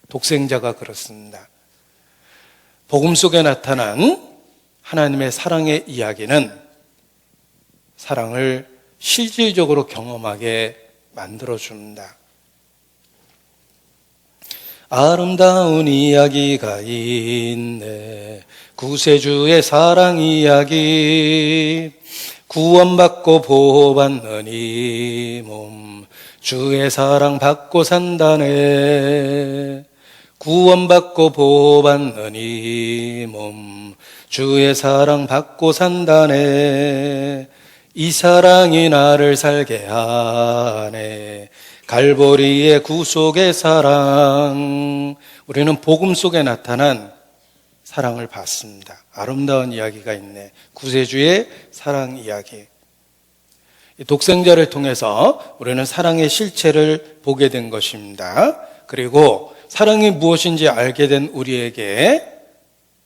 독생자가 그렇습니다. 복음 속에 나타난 하나님의 사랑의 이야기는 사랑을 실질적으로 경험하게 만들어줍니다. 아름다운 이야기가 있네. 구세주의 사랑 이야기. 구원받고 보호받는 이 몸, 주의 사랑 받고 산다네. 구원받고 보호받는 이 몸, 주의 사랑 받고 산다네. 이 사랑이 나를 살게 하네. 갈보리의 구속의 사랑. 우리는 복음 속에 나타난 사랑을 봤습니다. 아름다운 이야기가 있네. 구세주의 사랑 이야기. 독생자를 통해서 우리는 사랑의 실체를 보게 된 것입니다. 그리고 사랑이 무엇인지 알게 된 우리에게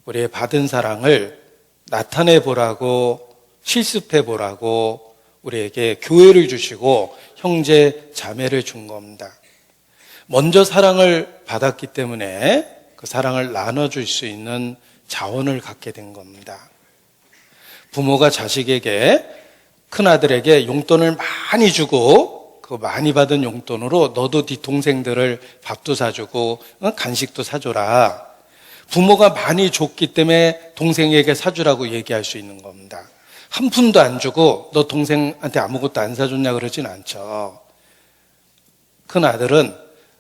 우리의 받은 사랑을 나타내 보라고, 실습해 보라고 우리에게 교회를 주시고 형제 자매를 준 겁니다. 먼저 사랑을 받았기 때문에 그 사랑을 나눠줄 수 있는 자원을 갖게 된 겁니다. 부모가 자식에게, 큰아들에게 용돈을 많이 주고 그 많이 받은 용돈으로 너도 네 동생들을 밥도 사주고 간식도 사줘라. 부모가 많이 줬기 때문에 동생에게 사주라고 얘기할 수 있는 겁니다. 한 푼도 안 주고 너 동생한테 아무것도 안 사줬냐 그러진 않죠. 큰아들은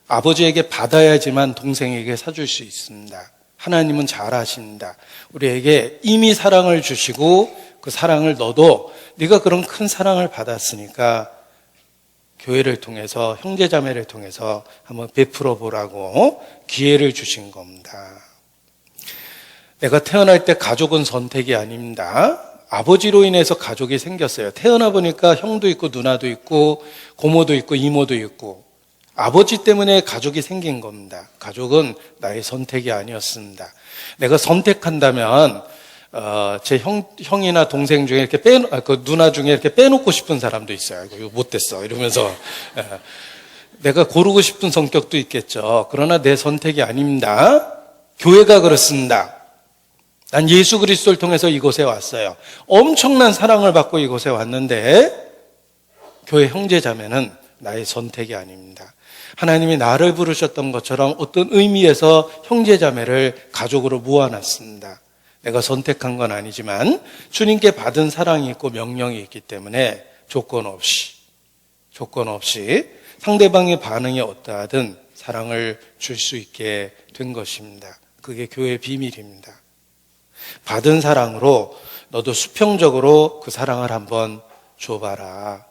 아버지에게 받아야지만 동생에게 사줄 수 있습니다. 하나님은 잘 아십니다. 우리에게 이미 사랑을 주시고 그 사랑을 너도 네가 그런 큰 사랑을 받았으니까 교회를 통해서, 형제자매를 통해서 한번 베풀어 보라고 기회를 주신 겁니다. 내가 태어날 때 가족은 선택이 아닙니다. 아버지로 인해서 가족이 생겼어요. 태어나 보니까 형도 있고 누나도 있고 고모도 있고 이모도 있고 아버지 때문에 가족이 생긴 겁니다. 가족은 나의 선택이 아니었습니다. 내가 선택한다면 제 형이나 동생 중에 이렇게 그 누나 중에 이렇게 빼놓고 싶은 사람도 있어요. 이거 못됐어 이러면서 내가 고르고 싶은 성격도 있겠죠. 그러나 내 선택이 아닙니다. 교회가 그렇습니다. 난 예수 그리스도를 통해서 이곳에 왔어요. 엄청난 사랑을 받고 이곳에 왔는데 교회 형제 자매는 나의 선택이 아닙니다. 하나님이 나를 부르셨던 것처럼 어떤 의미에서 형제 자매를 가족으로 모아놨습니다. 내가 선택한 건 아니지만 주님께 받은 사랑이 있고 명령이 있기 때문에 조건 없이 상대방의 반응이 어떠하든 사랑을 줄 수 있게 된 것입니다. 그게 교회의 비밀입니다. 받은 사랑으로 너도 수평적으로 그 사랑을 한번 줘봐라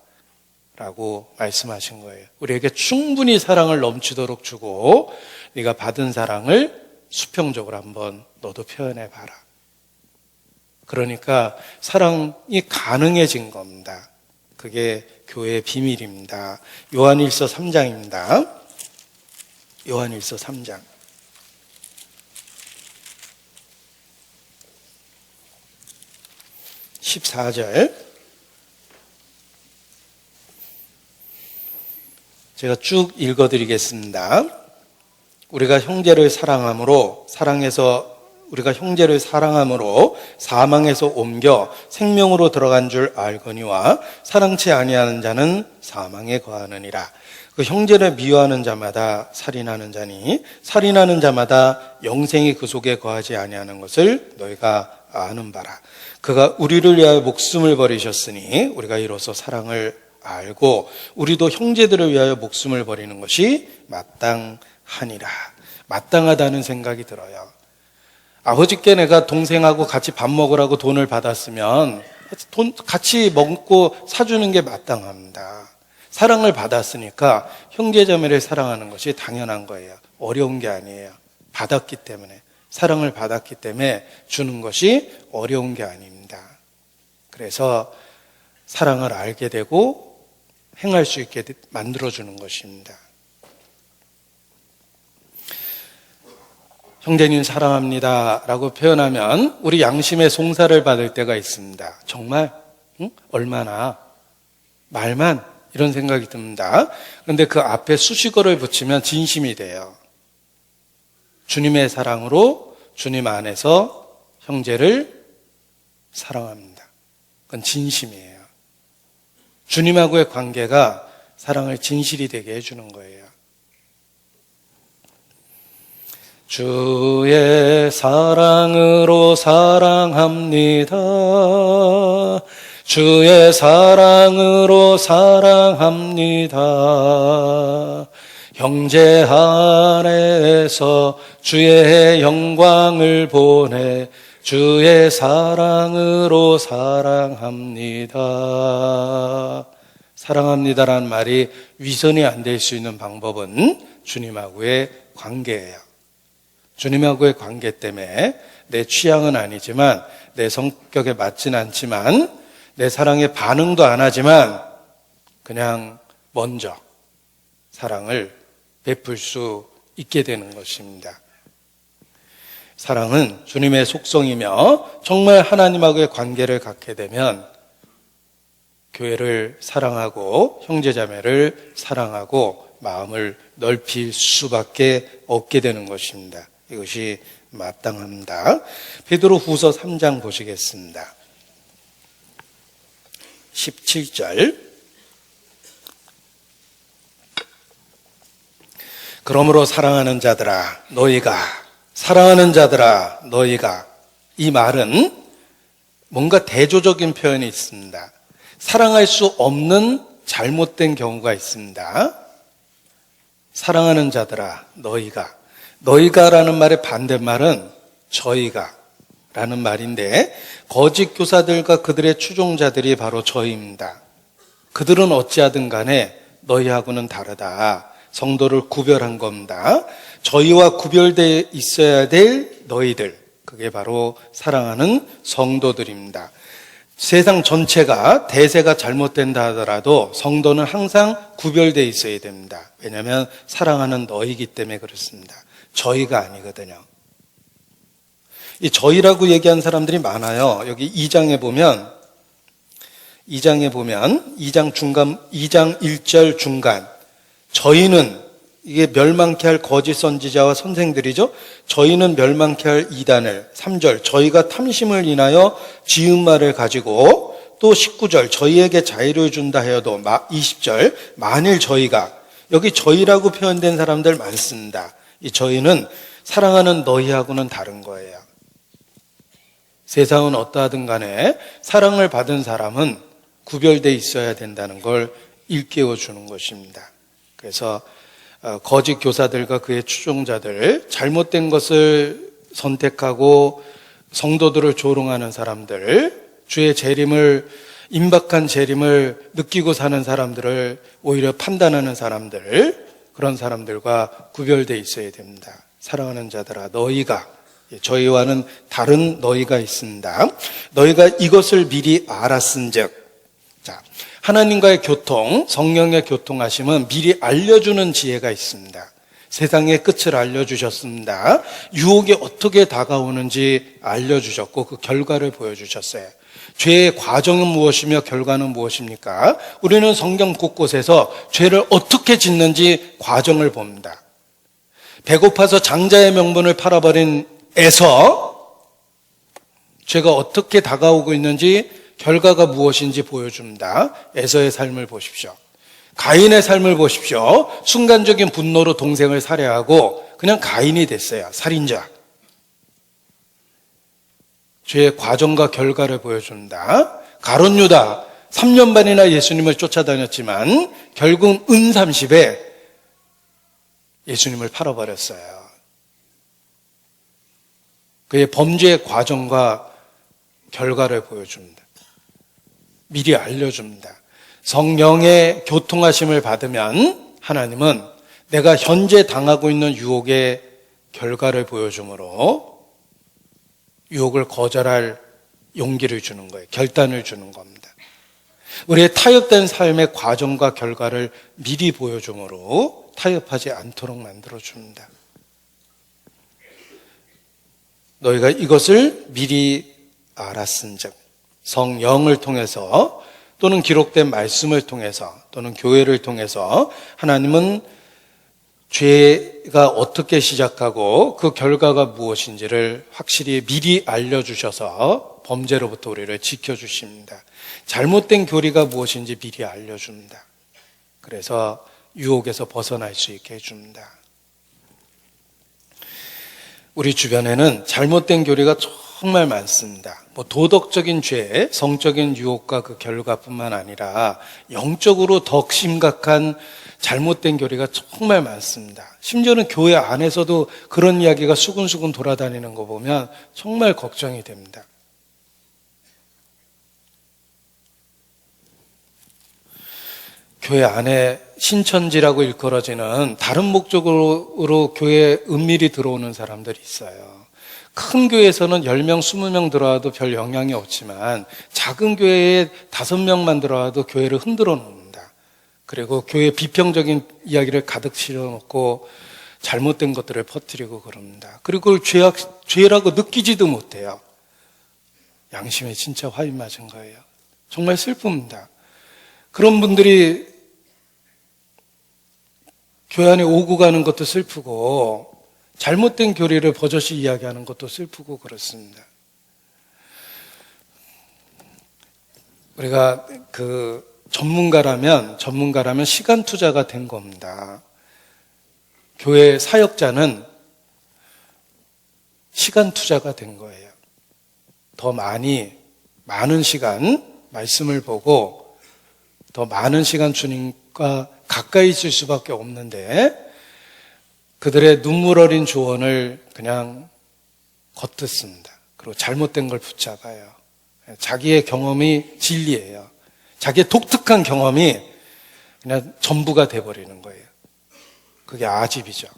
라고 말씀하신 거예요. 우리에게 충분히 사랑을 넘치도록 주고 네가 받은 사랑을 수평적으로 한번 너도 표현해봐라. 그러니까 사랑이 가능해진 겁니다. 그게 교회의 비밀입니다. 요한일서 3장입니다. 요한일서 3장. 14절. 제가 쭉 읽어드리겠습니다. 우리가 형제를 사랑함으로 사망에서 옮겨 생명으로 들어간 줄 알거니와 사랑치 아니하는 자는 사망에 거하느니라. 그 형제를 미워하는 자마다 살인하는 자니 살인하는 자마다 영생이 그 속에 거하지 아니하는 것을 너희가 아는 바라. 그가 우리를 위하여 목숨을 버리셨으니 우리가 이로써 사랑을 알고 우리도 형제들을 위하여 목숨을 버리는 것이 마땅하니라. 마땅하다는 생각이 들어요. 아버지께 내가 동생하고 같이 밥 먹으라고 돈을 받았으면 같이 먹고 사주는 게 마땅합니다. 사랑을 받았으니까 형제자매를 사랑하는 것이 당연한 거예요. 어려운 게 아니에요. 받았기 때문에, 사랑을 받았기 때문에 주는 것이 어려운 게 아닙니다. 그래서 사랑을 알게 되고 행할 수 있게 만들어주는 것입니다. 형제님 사랑합니다 라고 표현하면 우리 양심의 송사를 받을 때가 있습니다. 정말? 얼마나? 말만? 이런 생각이 듭니다. 그런데 그 앞에 수식어를 붙이면 진심이 돼요. 주님의 사랑으로 주님 안에서 형제를 사랑합니다. 그건 진심이에요. 주님하고의 관계가 사랑을 진실이 되게 해주는 거예요. 주의 사랑으로 사랑합니다. 주의 사랑으로 사랑합니다. 형제 안에서 주의 영광을 보내 주의 사랑으로 사랑합니다. 사랑합니다라는 말이 위선이 안 될 수 있는 방법은 주님하고의 관계예요. 주님하고의 관계 때문에 내 취향은 아니지만 내 성격에 맞진 않지만 내 사랑에 반응도 안 하지만 그냥 먼저 사랑을 베풀 수 있게 되는 것입니다. 사랑은 주님의 속성이며 정말 하나님하고의 관계를 갖게 되면 교회를 사랑하고 형제자매를 사랑하고 마음을 넓힐 수밖에 없게 되는 것입니다. 이것이 마땅합니다. 베드로후서 3장 보시겠습니다. 17절. 그러므로 사랑하는 자들아 너희가 이 말은 뭔가 대조적인 표현이 있습니다. 사랑할 수 없는 잘못된 경우가 있습니다. 사랑하는 자들아 너희가라는 말의 반대말은 저희가라는 말인데 거짓 교사들과 그들의 추종자들이 바로 저희입니다. 그들은 어찌하든 간에 너희하고는 다르다. 성도를 구별한 겁니다. 저희와 구별되어 있어야 될 너희들, 그게 바로 사랑하는 성도들입니다. 세상 전체가 대세가 잘못된다 하더라도 성도는 항상 구별되어 있어야 됩니다. 왜냐하면 사랑하는 너희이기 때문에 그렇습니다. 저희가 아니거든요. 이 저희라고 얘기한 사람들이 많아요. 여기 2장에 보면 2장 1절 중간 저희는 이게 멸망케 할 거짓 선지자와 선생들이죠. 저희는 멸망케 할 이단을 3절 저희가 탐심을 인하여 지은 말을 가지고 또 19절 저희에게 자유를 준다 하여도 20절 만일 저희가 여기 저희라고 표현된 사람들 많습니다. 이 저희는 사랑하는 너희하고는 다른 거예요. 세상은 어떠하든 간에 사랑을 받은 사람은 구별되어 있어야 된다는 걸 일깨워 주는 것입니다. 그래서 거짓 교사들과 그의 추종자들, 잘못된 것을 선택하고 성도들을 조롱하는 사람들, 주의 재림을, 임박한 재림을 느끼고 사는 사람들을 오히려 판단하는 사람들, 그런 사람들과 구별되어 있어야 됩니다. 사랑하는 자들아, 너희가, 저희와는 다른 너희가 있습니다. 너희가 이것을 미리 알았은즉, 자, 하나님과의 교통, 성령의 교통하심은 미리 알려주는 지혜가 있습니다. 세상의 끝을 알려주셨습니다. 유혹이 어떻게 다가오는지 알려주셨고 그 결과를 보여주셨어요. 죄의 과정은 무엇이며 결과는 무엇입니까? 우리는 성경 곳곳에서 죄를 어떻게 짓는지 과정을 봅니다. 배고파서 장자의 명분을 팔아버린 에서 죄가 어떻게 다가오고 있는지 결과가 무엇인지 보여줍니다. 에서의 삶을 보십시오. 가인의 삶을 보십시오. 순간적인 분노로 동생을 살해하고 그냥 가인이 됐어요. 살인자. 죄의 과정과 결과를 보여준다. 가룟 유다 3년 반이나 예수님을 쫓아다녔지만 결국 은 30에 예수님을 팔아버렸어요. 그의 범죄의 과정과 결과를 보여줍니다. 미리 알려줍니다. 성령의 교통하심을 받으면 하나님은 내가 현재 당하고 있는 유혹의 결과를 보여주므로 유혹을 거절할 용기를 주는 거예요. 결단을 주는 겁니다. 우리의 타협된 삶의 과정과 결과를 미리 보여주므로 타협하지 않도록 만들어줍니다. 너희가 이것을 미리 알았은즉, 성령을 통해서 또는 기록된 말씀을 통해서 또는 교회를 통해서 하나님은 죄가 어떻게 시작하고 그 결과가 무엇인지를 확실히 미리 알려주셔서 범죄로부터 우리를 지켜주십니다. 잘못된 교리가 무엇인지 미리 알려줍니다. 그래서 유혹에서 벗어날 수 있게 해줍니다. 우리 주변에는 잘못된 교리가 정말 많습니다. 도덕적인 죄, 성적인 유혹과 그 결과뿐만 아니라 영적으로 더 심각한 잘못된 교리가 정말 많습니다. 심지어는 교회 안에서도 그런 이야기가 수근수근 돌아다니는 거 보면 정말 걱정이 됩니다. 교회 안에 신천지라고 일컬어지는 다른 목적으로 교회에 은밀히 들어오는 사람들이 있어요. 큰 교회에서는 10명, 20명 들어와도 별 영향이 없지만 작은 교회에 5명만 들어와도 교회를 흔들어 놓습니다. 그리고 교회에 비평적인 이야기를 가득 실어놓고 잘못된 것들을 퍼뜨리고 그럽니다. 그리고 그걸 죄라고 느끼지도 못해요. 양심에 진짜 화이 맞은 거예요. 정말 슬픕니다. 그런 분들이 교회 안에 오고 가는 것도 슬프고 잘못된 교리를 버젓이 이야기하는 것도 슬프고 그렇습니다. 우리가 전문가라면 시간 투자가 된 겁니다. 교회 사역자는 시간 투자가 된 거예요. 더 많은 시간 말씀을 보고 더 많은 시간 주님과 가까이 있을 수밖에 없는데 그들의 눈물 어린 조언을 그냥 겉듣습니다. 그리고 잘못된 걸 붙잡아요. 자기의 경험이 진리예요. 자기의 독특한 경험이 그냥 전부가 돼버리는 거예요. 그게 아집이죠.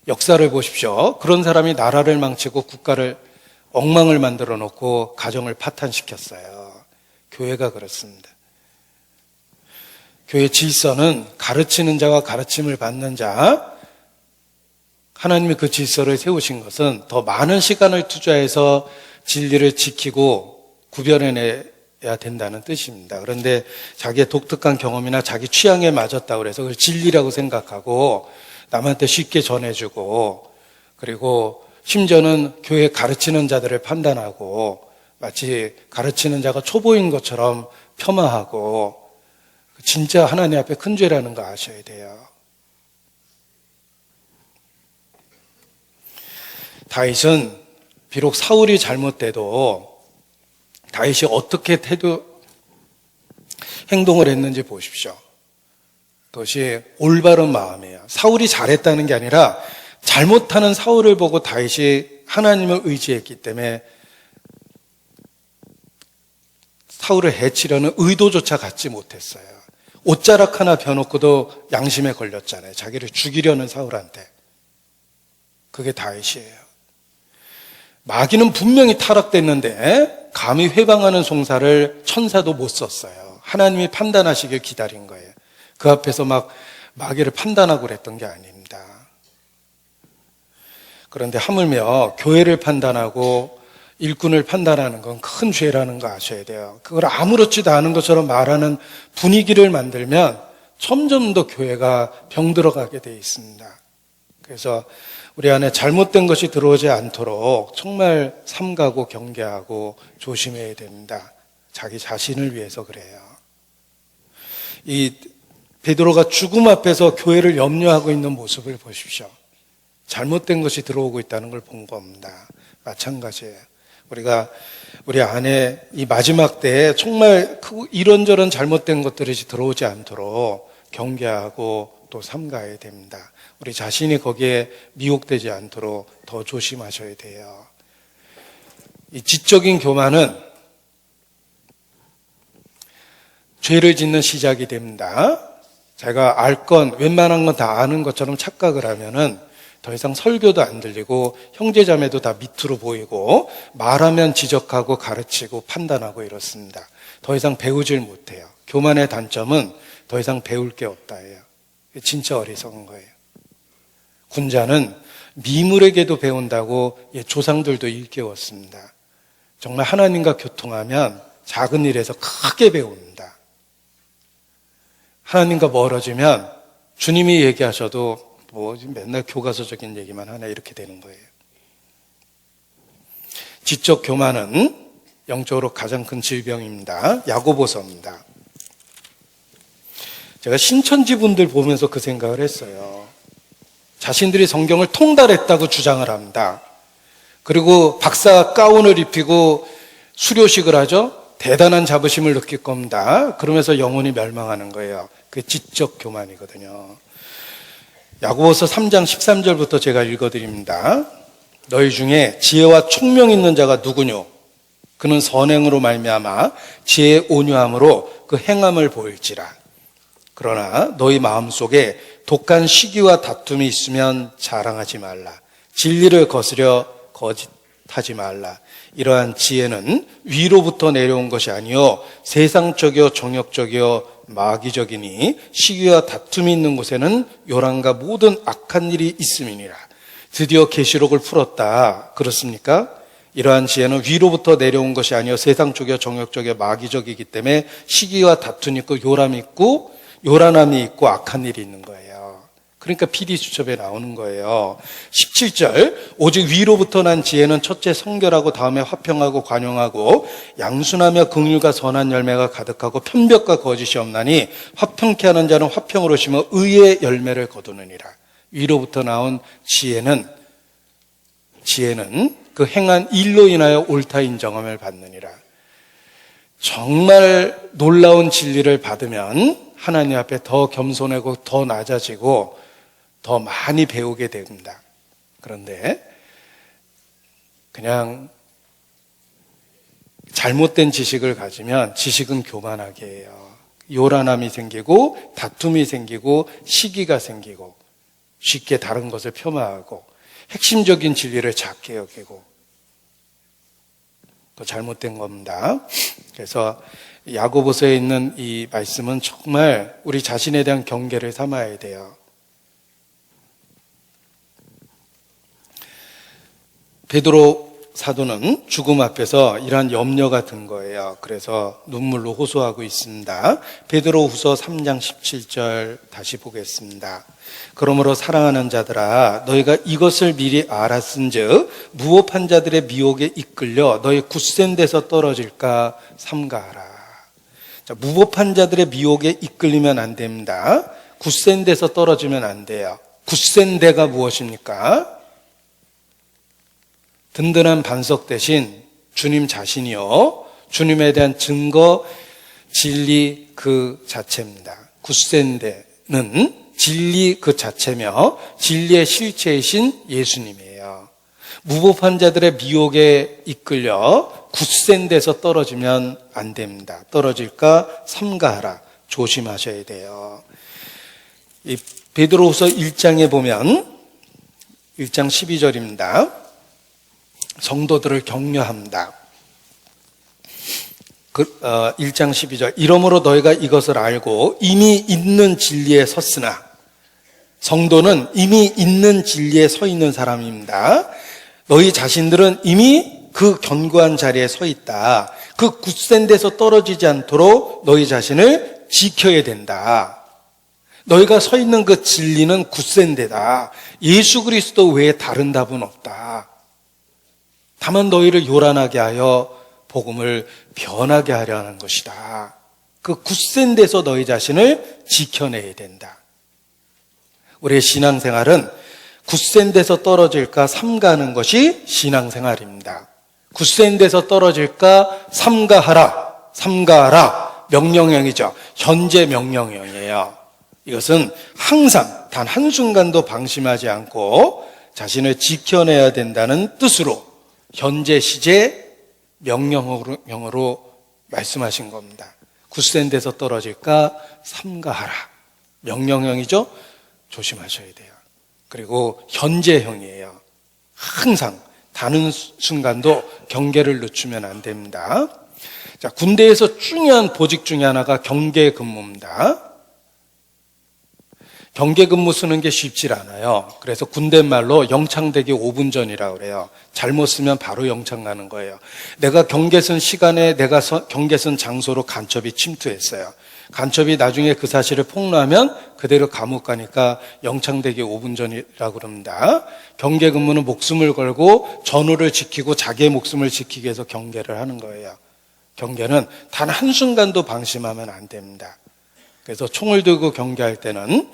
역사를 보십시오. 그런 사람이 나라를 망치고 국가를 엉망을 만들어 놓고 가정을 파탄시켰어요. 교회가 그렇습니다. 교회 질서는 가르치는 자와 가르침을 받는 자, 하나님이 그 질서를 세우신 것은 더 많은 시간을 투자해서 진리를 지키고 구별해내야 된다는 뜻입니다. 그런데 자기의 독특한 경험이나 자기 취향에 맞았다고 해서 그걸 진리라고 생각하고 남한테 쉽게 전해주고 그리고 심지어는 교회 가르치는 자들을 판단하고 마치 가르치는 자가 초보인 것처럼 폄하하고 진짜 하나님 앞에 큰 죄라는 거 아셔야 돼요. 다윗은 비록 사울이 잘못돼도 다윗이 어떻게 행동을 했는지 보십시오. 그것이 올바른 마음이에요. 사울이 잘했다는 게 아니라 잘못하는 사울을 보고 다윗이 하나님을 의지했기 때문에 사울을 해치려는 의도조차 갖지 못했어요. 옷자락 하나 벼놓고도 양심에 걸렸잖아요. 자기를 죽이려는 사울한테. 그게 다윗이에요. 마귀는 분명히 타락됐는데 감히 회방하는 송사를 천사도 못 썼어요. 하나님이 판단하시길 기다린 거예요. 그 앞에서 막 마귀를 판단하고 그랬던 게 아닙니다. 그런데 하물며 교회를 판단하고 일꾼을 판단하는 건 큰 죄라는 거 아셔야 돼요. 그걸 아무렇지도 않은 것처럼 말하는 분위기를 만들면 점점 더 교회가 병들어가게 돼 있습니다. 그래서 우리 안에 잘못된 것이 들어오지 않도록 정말 삼가고 경계하고 조심해야 됩니다. 자기 자신을 위해서 그래요. 이 베드로가 죽음 앞에서 교회를 염려하고 있는 모습을 보십시오. 잘못된 것이 들어오고 있다는 걸 본 겁니다. 마찬가지예요. 우리가 우리 안에 이 마지막 때에 정말 이런저런 잘못된 것들이 들어오지 않도록 경계하고 또 삼가야 됩니다. 우리 자신이 거기에 미혹되지 않도록 더 조심하셔야 돼요. 이 지적인 교만은 죄를 짓는 시작이 됩니다. 제가 알 건 웬만한 건 다 아는 것처럼 착각을 하면은 더 이상 설교도 안 들리고 형제자매도 다 밑으로 보이고 말하면 지적하고 가르치고 판단하고 이렇습니다. 더 이상 배우질 못해요. 교만의 단점은 더 이상 배울 게 없다예요. 진짜 어리석은 거예요. 군자는 미물에게도 배운다고 조상들도 일깨웠습니다. 정말 하나님과 교통하면 작은 일에서 크게 배웁니다. 하나님과 멀어지면 주님이 얘기하셔도 맨날 교과서적인 얘기만 하나 이렇게 되는 거예요. 지적 교만은 영적으로 가장 큰 질병입니다. 야고보서입니다. 제가 신천지 분들 보면서 그 생각을 했어요. 자신들이 성경을 통달했다고 주장을 합니다. 그리고 박사 가운을 입히고 수료식을 하죠. 대단한 자부심을 느낄 겁니다. 그러면서 영혼이 멸망하는 거예요. 그게 지적 교만이거든요. 야고보서 3장 13절부터 제가 읽어드립니다. 너희 중에 지혜와 총명 있는 자가 누구뇨? 그는 선행으로 말미암아 지혜의 온유함으로 그 행함을 보일지라. 그러나 너희 마음속에 독한 시기와 다툼이 있으면 자랑하지 말라. 진리를 거스려 거짓하지 말라. 이러한 지혜는 위로부터 내려온 것이 아니요 세상적이요 정욕적이요 마귀적이니 시기와 다툼이 있는 곳에는 요란과 모든 악한 일이 있음이니라. 드디어 계시록을 풀었다. 그렇습니까? 이러한 지혜는 위로부터 내려온 것이 아니요 세상적이요 정욕적이요 마귀적이기 때문에 시기와 다툼이 있고 요란함이 있고 악한 일이 있는 거예요. 그러니까 PD수첩에 나오는 거예요. 17절 오직 위로부터 난 지혜는 첫째 성결하고 다음에 화평하고 관용하고 양순하며 긍휼과 선한 열매가 가득하고 편벽과 거짓이 없나니 화평케 하는 자는 화평으로 심어 의의 열매를 거두느니라. 위로부터 나온 지혜는 그 행한 일로 인하여 옳다 인정함을 받느니라. 정말 놀라운 진리를 받으면 하나님 앞에 더 겸손하고 더 낮아지고 더 많이 배우게 됩니다. 그런데 그냥 잘못된 지식을 가지면 지식은 교만하게 해요. 요란함이 생기고 다툼이 생기고 시기가 생기고 쉽게 다른 것을 폄하하고 핵심적인 진리를 작게 여기고 또 잘못된 겁니다. 그래서 야고보서에 있는 이 말씀은 정말 우리 자신에 대한 경계를 삼아야 돼요. 베드로 사도는 죽음 앞에서 이러한 염려가 든 거예요. 그래서 눈물로 호소하고 있습니다. 베드로후서 3장 17절 다시 보겠습니다. 그러므로 사랑하는 자들아 너희가 이것을 미리 알았은즉 무업한 자들의 미혹에 이끌려 너희 굳센 데서 떨어질까 삼가하라. 자, 무법한 자들의 미혹에 이끌리면 안 됩니다. 굳센 데서 떨어지면 안 돼요. 굳센 데가 무엇입니까? 든든한 반석 대신 주님 자신이요, 주님에 대한 증거, 진리 그 자체입니다. 굳센데는 진리 그 자체며 진리의 실체이신 예수님이에요. 무법한 자들의 미혹에 이끌려 굳센 데서 떨어지면 안 됩니다. 떨어질까 삼가하라, 조심하셔야 돼요. 이 베드로후서 1장에 보면 1장 12절입니다. 성도들을 격려합니다. 1장 12절. 이러므로 너희가 이것을 알고 이미 있는 진리에 섰으나, 성도는 이미 있는 진리에 서 있는 사람입니다. 너희 자신들은 이미 그 견고한 자리에 서 있다. 그 굳센 데서 떨어지지 않도록 너희 자신을 지켜야 된다. 너희가 서 있는 그 진리는 굳센 데다. 예수 그리스도 외에 다른 답은 없다. 다만 너희를 요란하게 하여 복음을 변하게 하려 하는 것이다. 그 굳센 데서 너희 자신을 지켜내야 된다. 우리의 신앙생활은 굳센 데서 떨어질까 삼가하는 것이 신앙생활입니다. 굳센 데서 떨어질까 삼가하라, 삼가하라, 명령형이죠. 현재 명령형이에요. 이것은 항상 단 한순간도 방심하지 않고 자신을 지켜내야 된다는 뜻으로 현재 시제 명령형으로 말씀하신 겁니다. 굳센 데서 떨어질까 삼가하라. 명령형이죠. 조심하셔야 돼요. 그리고 현재형이에요. 항상 단 순간도 경계를 늦추면 안 됩니다. 자, 군대에서 중요한 보직 중에 하나가 경계 근무입니다. 경계 근무 쓰는 게 쉽질 않아요. 그래서 군대 말로 영창되기 5분 전이라고 그래요. 잘못 쓰면 바로 영창 가는 거예요. 내가 경계 쓴 시간에 내가 경계 쓴 장소로 간첩이 침투했어요. 간첩이 나중에 그 사실을 폭로하면 그대로 감옥 가니까 영창되기 5분 전이라고 그럽니다. 경계 근무는 목숨을 걸고 전우를 지키고 자기의 목숨을 지키기 위해서 경계를 하는 거예요. 경계는 단 한순간도 방심하면 안 됩니다. 그래서 총을 들고 경계할 때는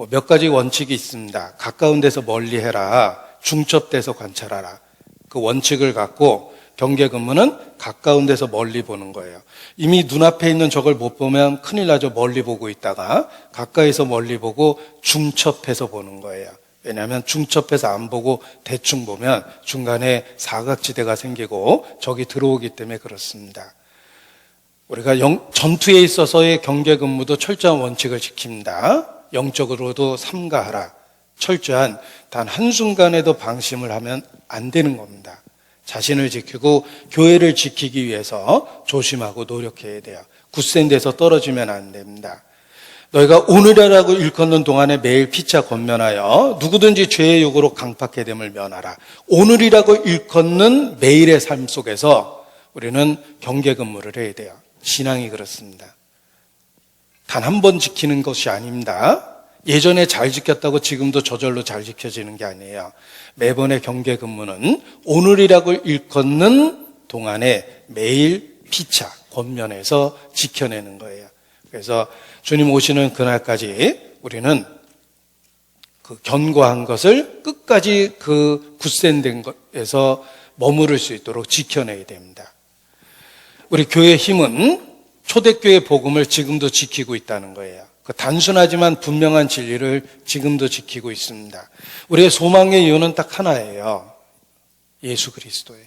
몇 가지 원칙이 있습니다. 가까운 데서 멀리 해라. 중첩돼서 관찰하라. 그 원칙을 갖고 경계 근무는 가까운 데서 멀리 보는 거예요. 이미 눈앞에 있는 적을 못 보면 큰일 나죠. 멀리 보고 있다가 가까이서 멀리 보고 중첩해서 보는 거예요. 왜냐하면 중첩해서 안 보고 대충 보면 중간에 사각지대가 생기고 적이 들어오기 때문에 그렇습니다. 우리가 전투에 있어서의 경계 근무도 철저한 원칙을 지킵니다. 영적으로도 삼가하라. 철저한 단 한순간에도 방심을 하면 안 되는 겁니다. 자신을 지키고 교회를 지키기 위해서 조심하고 노력해야 돼요. 굳센 데서 떨어지면 안 됩니다. 너희가 오늘이라고 일컫는 동안에 매일 피차 권면하여 누구든지 죄의 욕으로 강팍해 됨을 면하라. 오늘이라고 일컫는 매일의 삶 속에서 우리는 경계 근무를 해야 돼요. 신앙이 그렇습니다. 단 한 번 지키는 것이 아닙니다. 예전에 잘 지켰다고 지금도 저절로 잘 지켜지는 게 아니에요. 매번의 경계 근무는 오늘이라고 일컫는 동안에 매일 피차, 권면해서 지켜내는 거예요. 그래서 주님 오시는 그날까지 우리는 그 견고한 것을 끝까지 그 굳센 데에서 머무를 수 있도록 지켜내야 됩니다. 우리 교회의 힘은 초대교회 복음을 지금도 지키고 있다는 거예요. 그 단순하지만 분명한 진리를 지금도 지키고 있습니다. 우리의 소망의 이유는 딱 하나예요. 예수 그리스도예요.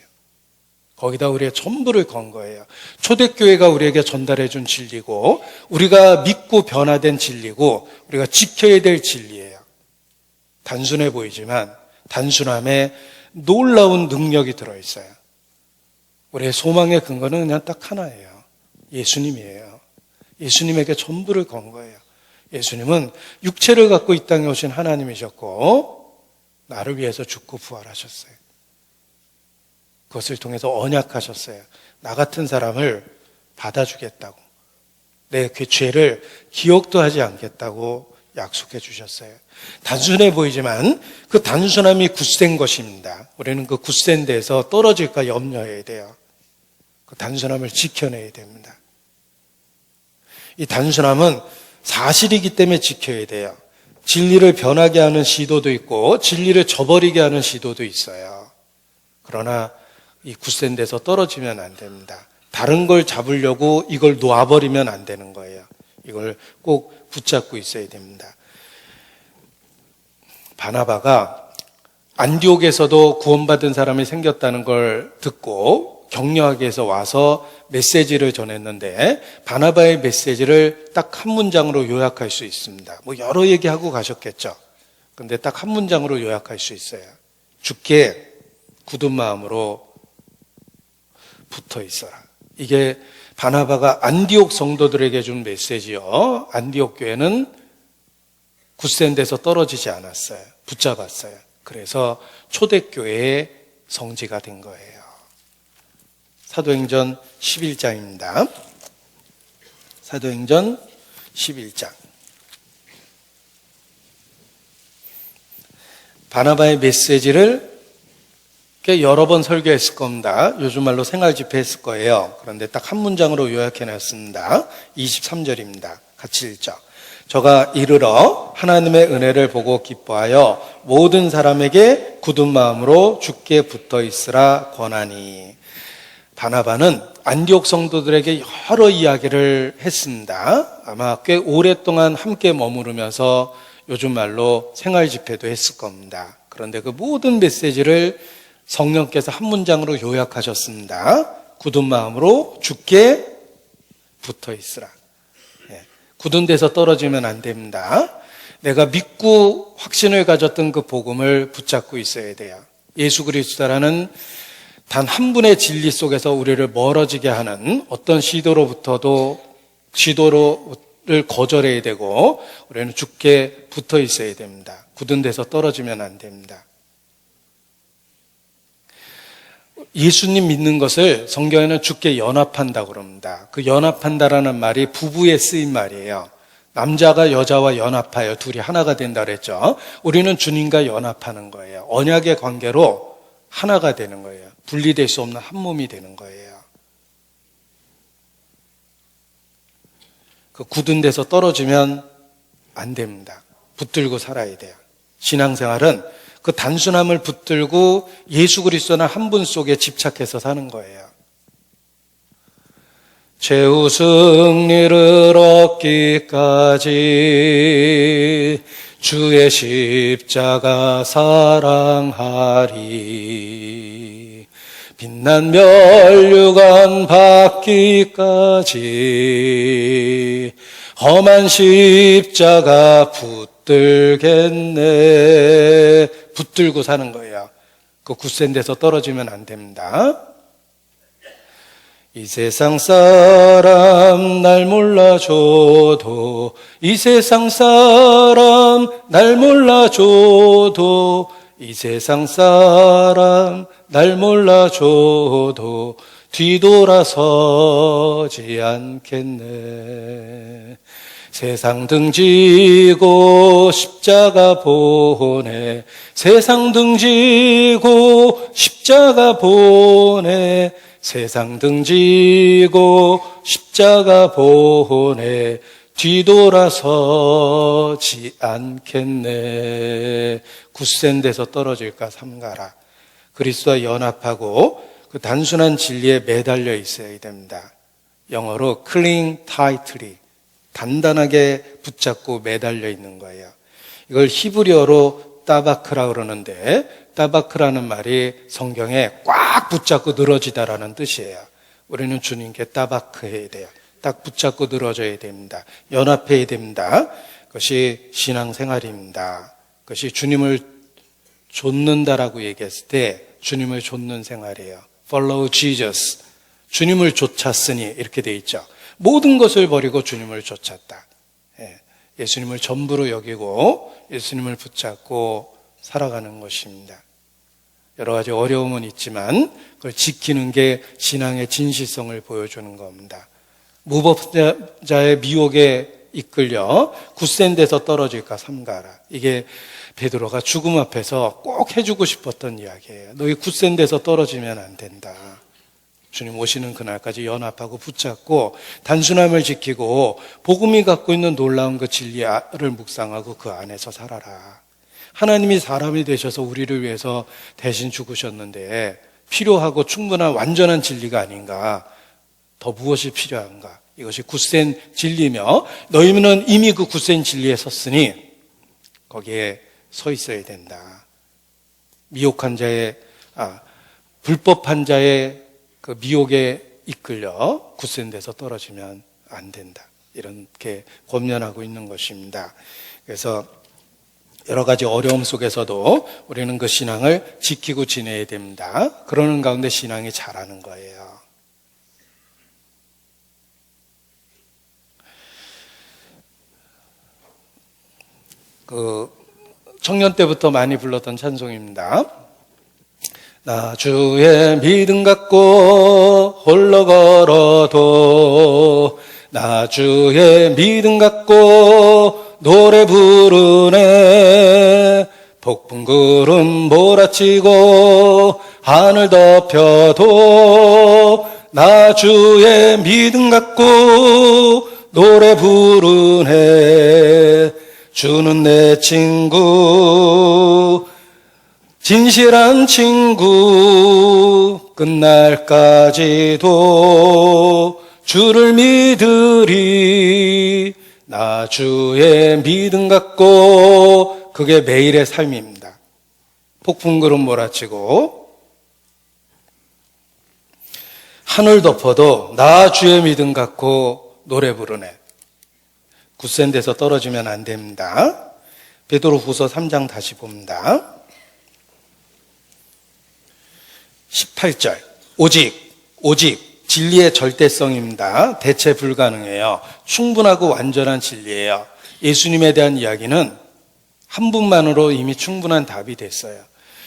거기다 우리의 전부를 건 거예요. 초대교회가 우리에게 전달해 준 진리고 우리가 믿고 변화된 진리고 우리가 지켜야 될 진리예요. 단순해 보이지만 단순함에 놀라운 능력이 들어있어요. 우리의 소망의 근거는 그냥 딱 하나예요. 예수님이에요. 예수님에게 전부를 건 거예요. 예수님은 육체를 갖고 이 땅에 오신 하나님이셨고 나를 위해서 죽고 부활하셨어요. 그것을 통해서 언약하셨어요. 나 같은 사람을 받아주겠다고. 내 그 죄를 기억도 하지 않겠다고 약속해 주셨어요. 단순해 보이지만 그 단순함이 굳센 것입니다. 우리는 그 굳센 데에서 떨어질까 염려해야 돼요. 그 단순함을 지켜내야 됩니다. 이 단순함은 사실이기 때문에 지켜야 돼요. 진리를 변하게 하는 시도도 있고 진리를 저버리게 하는 시도도 있어요. 그러나 이 굳센 데서 떨어지면 안 됩니다. 다른 걸 잡으려고 이걸 놓아버리면 안 되는 거예요. 이걸 꼭 붙잡고 있어야 됩니다. 바나바가 안디옥에서도 구원받은 사람이 생겼다는 걸 듣고 격려하기 위해서 와서 메시지를 전했는데 바나바의 메시지를 딱 한 문장으로 요약할 수 있습니다. 뭐 여러 얘기하고 가셨겠죠. 근데 딱 한 문장으로 요약할 수 있어요. 주께 굳은 마음으로 붙어 있어라. 이게 바나바가 안디옥 성도들에게 준 메시지요. 안디옥 교회는 굳센 데서 떨어지지 않았어요. 붙잡았어요. 그래서 초대교회의 성지가 된 거예요. 사도행전 11장입니다. 사도행전 11장. 바나바의 메시지를 꽤 여러 번 설교했을 겁니다. 요즘 말로 생활 집회 했을 거예요. 그런데 딱 한 문장으로 요약해놨습니다. 23절입니다. 같이 읽죠. 저가 이르러 하나님의 은혜를 보고 기뻐하여 모든 사람에게 굳은 마음으로 주께 붙어 있으라 권하니. 바나바는 안디옥 성도들에게 여러 이야기를 했습니다. 아마 꽤 오랫동안 함께 머무르면서 요즘 말로 생활 집회도 했을 겁니다. 그런데 그 모든 메시지를 성령께서 한 문장으로 요약하셨습니다. 굳은 마음으로 주께 붙어 있으라. 굳은 데서 떨어지면 안 됩니다. 내가 믿고 확신을 가졌던 그 복음을 붙잡고 있어야 돼요. 예수 그리스도라는 단 한 분의 진리 속에서 우리를 멀어지게 하는 어떤 시도를 거절해야 되고 우리는 주께 붙어 있어야 됩니다. 굳은 데서 떨어지면 안 됩니다. 예수님 믿는 것을 성경에는 주께 연합한다고 그럽니다. 그 연합한다라는 말이 부부에 쓰인 말이에요. 남자가 여자와 연합하여 둘이 하나가 된다 그랬죠. 우리는 주님과 연합하는 거예요. 언약의 관계로 하나가 되는 거예요. 분리될 수 없는 한 몸이 되는 거예요. 그 굳은 데서 떨어지면 안 됩니다. 붙들고 살아야 돼요. 신앙생활은 그 단순함을 붙들고 예수 그리스도는 한 분 속에 집착해서 사는 거예요. 최후 승리를 얻기까지 주의 십자가 사랑하리. 빛난 면류관 받기까지 험한 십자가 붙들겠네. 붙들고 사는 거예요. 그 굳센 데서 떨어지면 안 됩니다. 이 세상 사람 날 몰라줘도 이 세상 사람 날 몰라줘도 이 세상 사람 날 몰라줘도 뒤돌아서지 않겠네. 세상 등지고 십자가 보내 세상 등지고 십자가 보내 세상 등지고 십자가 보내 뒤돌아서지 않겠네. 굳센 데서 떨어질까 삼가라. 그리스도와 연합하고 그 단순한 진리에 매달려 있어야 됩니다. 영어로 cling tightly, 단단하게 붙잡고 매달려 있는 거예요. 이걸 히브리어로 따바크라 그러는데 따바크라는 말이 성경에 꽉 붙잡고 늘어지다라는 뜻이에요. 우리는 주님께 따바크해야 돼요. 딱 붙잡고 늘어져야 됩니다. 연합해야 됩니다. 그것이 신앙생활입니다. 그것이 주님을 좇는다라고 얘기했을 때 주님을 좇는 생활이에요. Follow Jesus. 주님을 좇았으니 이렇게 돼 있죠. 모든 것을 버리고 주님을 좇았다. 예수님을 전부로 여기고 예수님을 붙잡고 살아가는 것입니다. 여러 가지 어려움은 있지만 그걸 지키는 게 신앙의 진실성을 보여주는 겁니다. 무법자의 미혹에 이끌려 굳센 데서 떨어질까 삼가라. 이게 베드로가 죽음 앞에서 꼭 해주고 싶었던 이야기예요. 너희 굳센 데서 떨어지면 안 된다. 주님 오시는 그날까지 연합하고 붙잡고 단순함을 지키고 복음이 갖고 있는 놀라운 그 진리를 묵상하고 그 안에서 살아라. 하나님이 사람이 되셔서 우리를 위해서 대신 죽으셨는데 필요하고 충분한 완전한 진리가 아닌가? 더 무엇이 필요한가? 이것이 굳센 진리며 너희는 이미 그 굳센 진리에 섰으니 거기에 서 있어야 된다. 미혹한 자의 불법한 자의 그 미혹에 이끌려 굳센 데서 떨어지면 안 된다. 이렇게 권면하고 있는 것입니다. 그래서 여러 가지 어려움 속에서도 우리는 그 신앙을 지키고 지내야 됩니다. 그러는 가운데 신앙이 자라는 거예요. 그 청년 때부터 많이 불렀던 찬송입니다. 나 주의 믿음 갖고 홀로 걸어도 나 주의 믿음 갖고 노래 부르네. 폭풍 구름 몰아치고 하늘 덮여도 나 주의 믿음 갖고 노래 부르네. 주는 내 친구, 진실한 친구, 끝날까지도 주를 믿으리. 나 주의 믿음 갖고, 그게 매일의 삶입니다. 폭풍구름 몰아치고 하늘 덮어도 나 주의 믿음 갖고 노래 부르네. 굳센 데서 떨어지면 안 됩니다. 베드로후서 3장 다시 봅니다. 18절 오직 진리의 절대성입니다. 대체 불가능해요. 충분하고 완전한 진리예요. 예수님에 대한 이야기는 한 분만으로 이미 충분한 답이 됐어요.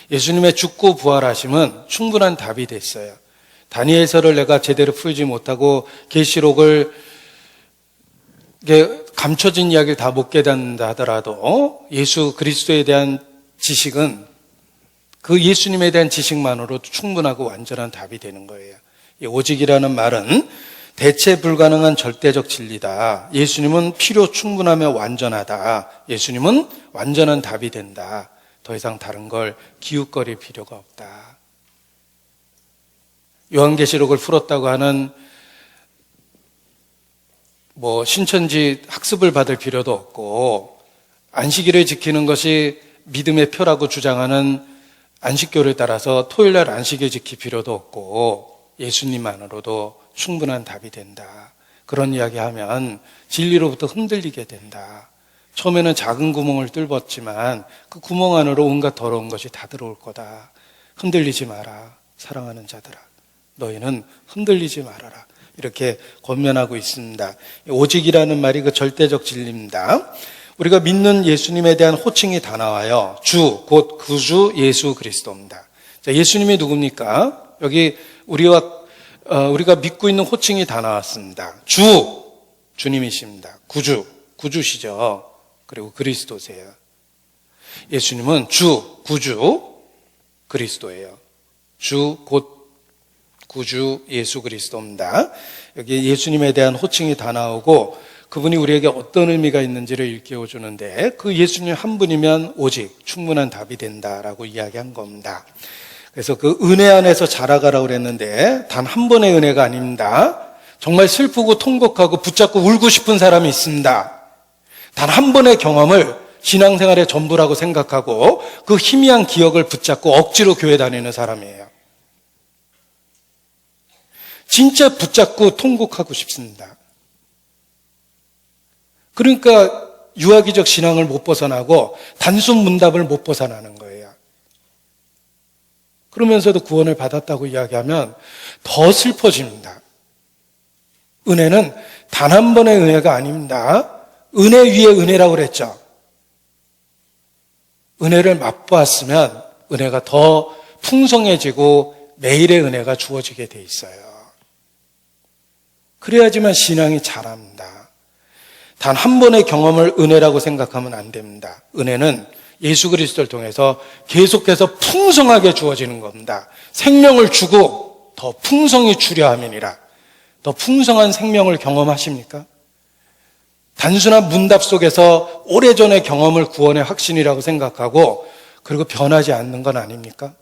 예수님의 죽고 부활하심은 충분한 답이 됐어요. 다니엘서를 내가 제대로 풀지 못하고 계시록을 감춰진 이야기를 다 못 깨닫는다 하더라도 예수 그리스도에 대한 지식은 그 예수님에 대한 지식만으로도 충분하고 완전한 답이 되는 거예요. 이 오직이라는 말은 대체 불가능한 절대적 진리다. 예수님은 필요 충분하며 완전하다. 예수님은 완전한 답이 된다. 더 이상 다른 걸 기웃거릴 필요가 없다. 요한계시록을 풀었다고 하는 신천지 학습을 받을 필요도 없고, 안식일을 지키는 것이 믿음의 표라고 주장하는 안식교를 따라서 토요일날 안식일 지킬 필요도 없고, 예수님만으로도 충분한 답이 된다. 그런 이야기하면 진리로부터 흔들리게 된다. 처음에는 작은 구멍을 뚫었지만 그 구멍 안으로 온갖 더러운 것이 다 들어올 거다. 흔들리지 마라. 사랑하는 자들아, 너희는 흔들리지 말아라. 이렇게 권면하고 있습니다. 오직이라는 말이 그 절대적 진리입니다. 우리가 믿는 예수님에 대한 호칭이 다 나와요. 주, 곧 구주 예수 그리스도입니다. 자, 예수님이 누굽니까? 여기 우리가 믿고 있는 호칭이 다 나왔습니다. 주님이십니다. 구주시죠. 그리고 그리스도세요. 예수님은 주, 구주, 그리스도예요. 주, 곧 구주 예수 그리스도입니다. 여기 예수님에 대한 호칭이 다 나오고 그분이 우리에게 어떤 의미가 있는지를 일깨워 주는데, 그 예수님 한 분이면 오직 충분한 답이 된다라고 이야기한 겁니다. 그래서 그 은혜 안에서 자라가라고 그랬는데 단 한 번의 은혜가 아닙니다. 정말 슬프고 통곡하고 붙잡고 울고 싶은 사람이 있습니다. 단 한 번의 경험을 신앙생활의 전부라고 생각하고 그 희미한 기억을 붙잡고 억지로 교회 다니는 사람이에요. 진짜 붙잡고 통곡하고 싶습니다. 그러니까 유아기적 신앙을 못 벗어나고 단순 문답을 못 벗어나는 거예요. 그러면서도 구원을 받았다고 이야기하면 더 슬퍼집니다. 은혜는 단 한 번의 은혜가 아닙니다. 은혜 위에 은혜라고 그랬죠. 은혜를 맛보았으면 은혜가 더 풍성해지고 매일의 은혜가 주어지게 돼 있어요. 그래야지만 신앙이 자랍니다. 단 한 번의 경험을 은혜라고 생각하면 안 됩니다. 은혜는 예수 그리스도를 통해서 계속해서 풍성하게 주어지는 겁니다. 생명을 주고 더 풍성히 주려 함이니라. 더 풍성한 생명을 경험하십니까? 단순한 문답 속에서 오래전의 경험을 구원의 확신이라고 생각하고 그리고 변하지 않는 건 아닙니까?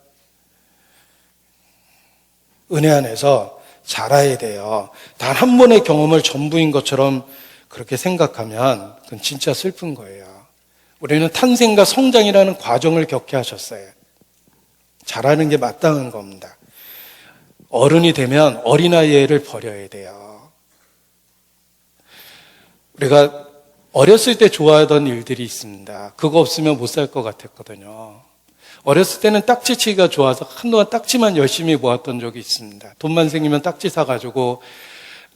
은혜 안에서 자라야 돼요. 단 한 번의 경험을 전부인 것처럼 그렇게 생각하면 그건 진짜 슬픈 거예요. 우리는 탄생과 성장이라는 과정을 겪게 하셨어요. 자라는 게 마땅한 겁니다. 어른이 되면 어린아이를 버려야 돼요. 우리가 어렸을 때 좋아하던 일들이 있습니다. 그거 없으면 못 살 것 같았거든요. 어렸을 때는 딱지치기가 좋아서 한동안 딱지만 열심히 모았던 적이 있습니다. 돈만 생기면 딱지 사가지고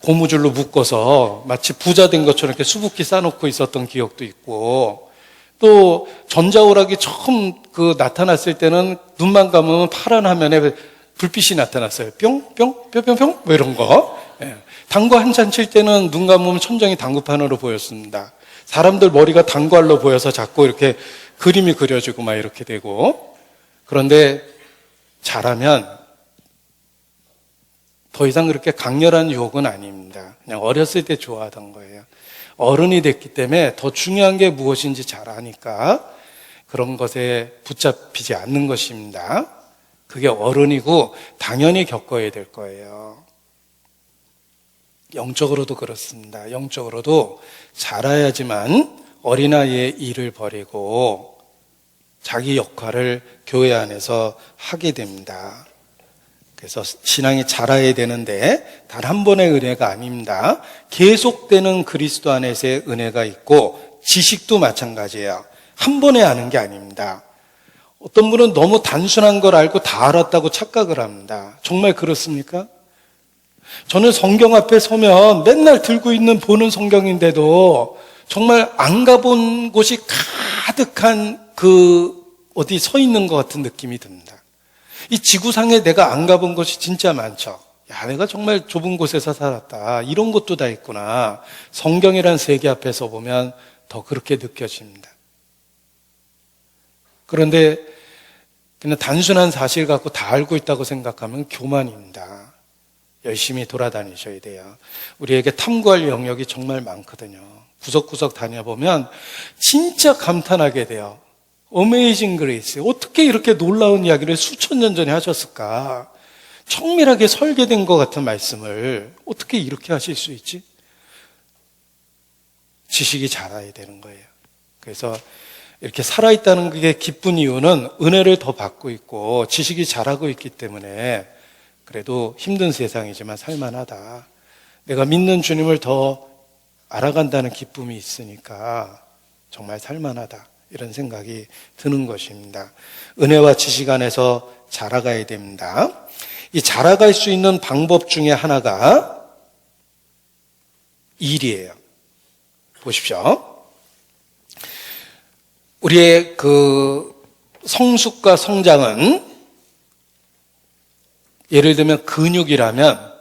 고무줄로 묶어서 마치 부자 된 것처럼 이렇게 수북히 싸놓고 있었던 기억도 있고, 또 전자오락이 처음 나타났을 때는 눈만 감으면 파란 화면에 불빛이 나타났어요. 뿅뿅뿅뿅뿅 뭐 이런 거. 예. 당구 한참 칠 때는 눈 감으면 천장이 당구판으로 보였습니다. 사람들 머리가 당구알로 보여서 자꾸 이렇게 그림이 그려지고 막 이렇게 되고. 그런데 자라면 더 이상 그렇게 강렬한 유혹은 아닙니다. 그냥 어렸을 때 좋아하던 거예요. 어른이 됐기 때문에 더 중요한 게 무엇인지 잘 아니까 그런 것에 붙잡히지 않는 것입니다. 그게 어른이고 당연히 겪어야 될 거예요. 영적으로도 그렇습니다. 영적으로도 자라야지만 어린아이의 일을 버리고 자기 역할을 교회 안에서 하게 됩니다. 그래서 신앙이 자라야 되는데 단 한 번의 은혜가 아닙니다. 계속되는 그리스도 안에서의 은혜가 있고 지식도 마찬가지예요. 한 번에 아는 게 아닙니다. 어떤 분은 너무 단순한 걸 알고 다 알았다고 착각을 합니다. 정말 그렇습니까? 저는 성경 앞에 서면 맨날 들고 있는 보는 성경인데도 정말 안 가본 곳이 가득한 어디 서 있는 것 같은 느낌이 듭니다. 이 지구상에 내가 안 가본 곳이 진짜 많죠. 야, 내가 정말 좁은 곳에서 살았다. 이런 것도 다 있구나. 성경이란 세계 앞에서 보면 더 그렇게 느껴집니다. 그런데 그냥 단순한 사실 갖고 다 알고 있다고 생각하면 교만입니다. 열심히 돌아다니셔야 돼요. 우리에게 탐구할 영역이 정말 많거든요. 구석구석 다녀보면 진짜 감탄하게 돼요. 어메이징 그레이스. 어떻게 이렇게 놀라운 이야기를 수천 년 전에 하셨을까? 청밀하게 설계된 것 같은 말씀을 어떻게 이렇게 하실 수 있지? 지식이 자라야 되는 거예요. 그래서 이렇게 살아있다는 게 기쁜 이유는 은혜를 더 받고 있고 지식이 자라고 있기 때문에 그래도 힘든 세상이지만 살만하다. 내가 믿는 주님을 더 알아간다는 기쁨이 있으니까 정말 살만하다. 이런 생각이 드는 것입니다. 은혜와 지식 안에서 자라가야 됩니다. 이 자라갈 수 있는 방법 중에 하나가 일이에요. 보십시오. 우리의 성숙과 성장은 예를 들면 근육이라면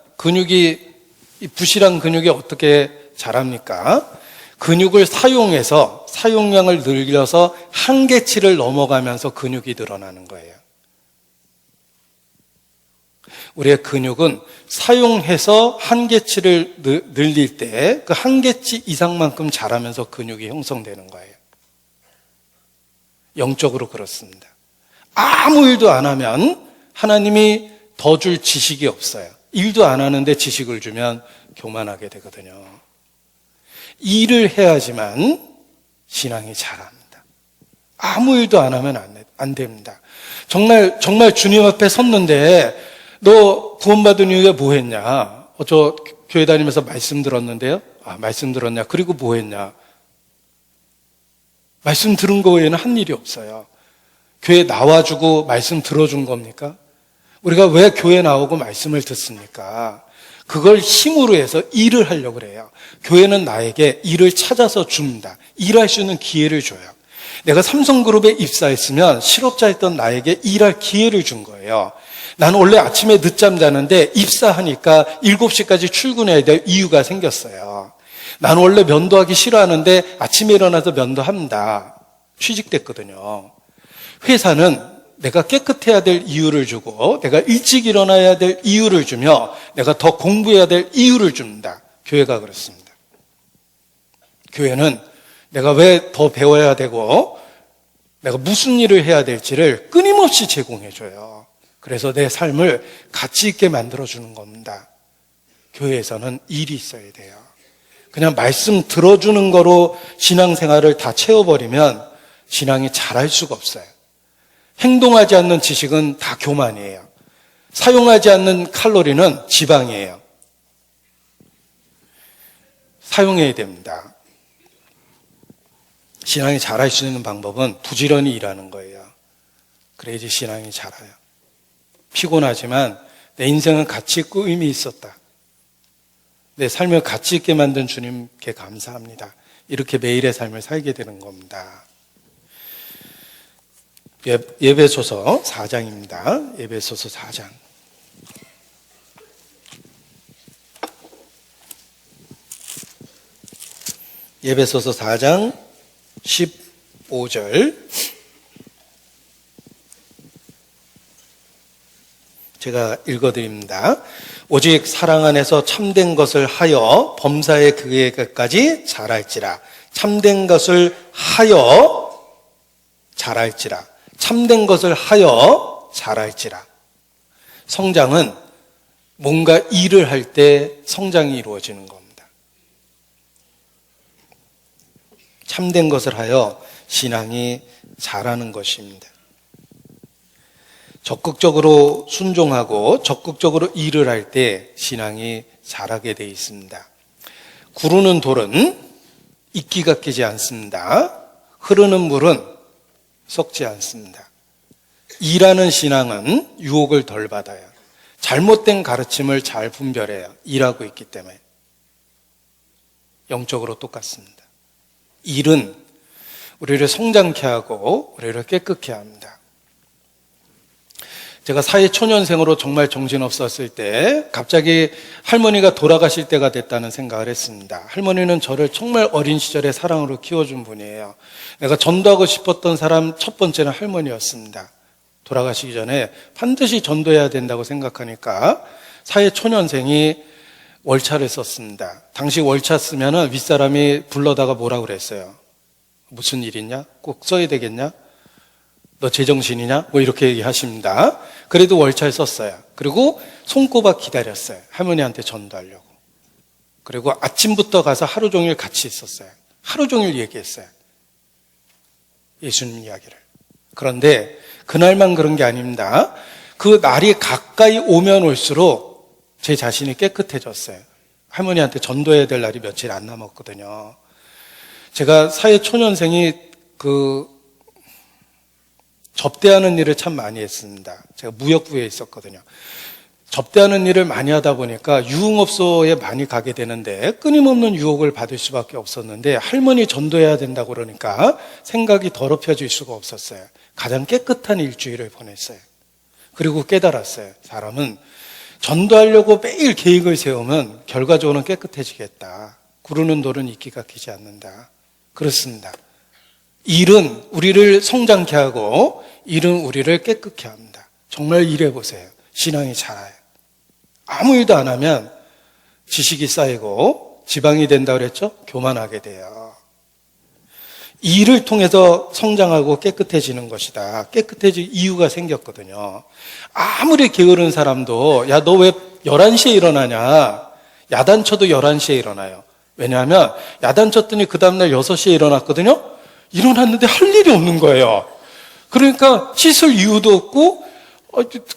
이 부실한 근육이 어떻게 자랍니까? 근육을 사용해서 사용량을 늘려서 한계치를 넘어가면서 근육이 늘어나는 거예요. 우리의 근육은 사용해서 한계치를 늘릴 때 그 한계치 이상만큼 자라면서 근육이 형성되는 거예요. 영적으로 그렇습니다. 아무 일도 안 하면 하나님이 더 줄 지식이 없어요. 일도 안 하는데 지식을 주면 교만하게 되거든요. 일을 해야지만 신앙이 자랍니다. 아무 일도 안 하면 안 됩니다. 정말 주님 앞에 섰는데 너 구원받은 이후에 뭐 했냐? 저 교회 다니면서 말씀 들었는데요. 말씀 들었냐? 그리고 뭐 했냐? 말씀 들은 거 외에는 한 일이 없어요. 교회 나와주고 말씀 들어준 겁니까? 우리가 왜 교회 나오고 말씀을 듣습니까? 그걸 힘으로 해서 일을 하려고 그래요. 교회는 나에게 일을 찾아서 줍니다. 일할 수 있는 기회를 줘요. 내가 삼성그룹에 입사했으면 실업자였던 나에게 일할 기회를 준 거예요. 나는 원래 아침에 늦잠 자는데 입사하니까 7시까지 출근해야 될 이유가 생겼어요. 나는 원래 면도하기 싫어하는데 아침에 일어나서 면도합니다. 취직됐거든요. 회사는 내가 깨끗해야 될 이유를 주고 내가 일찍 일어나야 될 이유를 주며 내가 더 공부해야 될 이유를 줍니다. 교회가 그렇습니다. 교회는 내가 왜 더 배워야 되고 내가 무슨 일을 해야 될지를 끊임없이 제공해줘요. 그래서 내 삶을 가치 있게 만들어주는 겁니다. 교회에서는 일이 있어야 돼요. 그냥 말씀 들어주는 거로 신앙생활을 다 채워버리면 신앙이 잘할 수가 없어요. 행동하지 않는 지식은 다 교만이에요. 사용하지 않는 칼로리는 지방이에요. 사용해야 됩니다. 신앙이 잘할 수 있는 방법은 부지런히 일하는 거예요. 그래야지 신앙이 자라요. 피곤하지만 내 인생은 가치 있고 의미 있었다. 내 삶을 가치 있게 만든 주님께 감사합니다. 이렇게 매일의 삶을 살게 되는 겁니다. 예배소서 4장입니다. 예배소서 4장. 예배소서 4장 15절. 제가 읽어드립니다. 오직 사랑 안에서 참된 것을 하여 범사에 그에게까지 자랄지라. 참된 것을 하여 자랄지라. 참된 것을 하여 자랄지라. 성장은 뭔가 일을 할 때 성장이 이루어지는 겁니다. 참된 것을 하여 신앙이 자라는 것입니다. 적극적으로 순종하고 적극적으로 일을 할 때 신앙이 자라게 되어 있습니다. 구르는 돌은 이끼가 끼지 않습니다. 흐르는 물은 썩지 않습니다. 일하는 신앙은 유혹을 덜 받아요. 잘못된 가르침을 잘 분별해요. 일하고 있기 때문에. 영적으로 똑같습니다. 일은 우리를 성장케 하고 우리를 깨끗게 합니다. 제가 사회초년생으로 정말 정신없었을 때 갑자기 할머니가 돌아가실 때가 됐다는 생각을 했습니다. 할머니는 저를 정말 어린 시절에 사랑으로 키워준 분이에요. 내가 전도하고 싶었던 사람 첫 번째는 할머니였습니다. 돌아가시기 전에 반드시 전도해야 된다고 생각하니까 사회초년생이 월차를 썼습니다. 당시 월차 쓰면 윗사람이 불러다가 뭐라고 그랬어요? 무슨 일 있냐? 꼭 써야 되겠냐? 너 제정신이냐? 뭐 이렇게 얘기하십니다. 그래도 월차를 썼어요. 그리고 손꼽아 기다렸어요. 할머니한테 전도하려고. 그리고 아침부터 가서 하루 종일 같이 있었어요. 하루 종일 얘기했어요. 예수님 이야기를. 그런데 그날만 그런 게 아닙니다. 그 날이 가까이 오면 올수록 제 자신이 깨끗해졌어요. 할머니한테 전도해야 될 날이 며칠 안 남았거든요. 제가 사회초년생이 접대하는 일을 참 많이 했습니다. 제가 무역부에 있었거든요. 접대하는 일을 많이 하다 보니까 유흥업소에 많이 가게 되는데 끊임없는 유혹을 받을 수밖에 없었는데 할머니 전도해야 된다고 그러니까 생각이 더럽혀질 수가 없었어요. 가장 깨끗한 일주일을 보냈어요. 그리고 깨달았어요. 사람은 전도하려고 매일 계획을 세우면 결과적으로는 깨끗해지겠다. 구르는 돌은 이끼가 끼지 않는다. 그렇습니다. 일은 우리를 성장케 하고 일은 우리를 깨끗게 합니다. 정말 일해보세요. 신앙이 자라요. 아무 일도 안 하면 지식이 쌓이고 지방이 된다 그랬죠? 교만하게 돼요. 일을 통해서 성장하고 깨끗해지는 것이다. 깨끗해질 이유가 생겼거든요. 아무리 게으른 사람도 야, 너 왜 11시에 일어나냐? 야단쳐도 11시에 일어나요. 왜냐하면 야단쳤더니 그 다음날 6시에 일어났거든요. 일어났는데 할 일이 없는 거예요. 그러니까 씻을 이유도 없고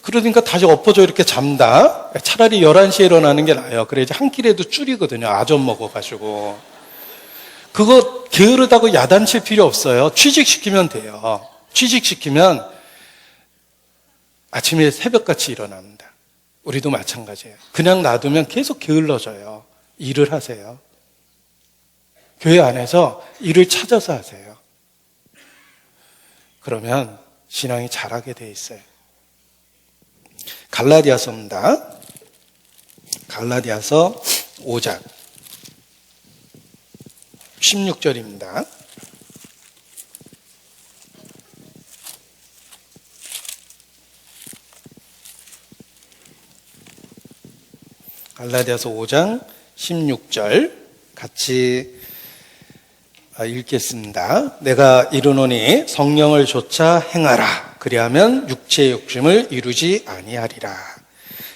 그러니까 다시 엎어져 이렇게 잠다. 차라리 11시에 일어나는 게 나아요. 그래야지 한 끼라도 줄이거든요. 아점 먹어가지고. 그거 게으르다고 야단칠 필요 없어요. 취직시키면 돼요. 취직시키면 아침에 새벽같이 일어납니다. 우리도 마찬가지예요. 그냥 놔두면 계속 게을러져요. 일을 하세요. 교회 안에서 일을 찾아서 하세요. 그러면 신앙이 자라게 돼 있어요. 갈라디아서입니다. 갈라디아서 5장 16절입니다. 갈라디아서 5장 16절 같이 읽겠습니다. 내가 이르노니 성령을 좇아 행하라. 그리하면 육체의 욕심을 이루지 아니하리라.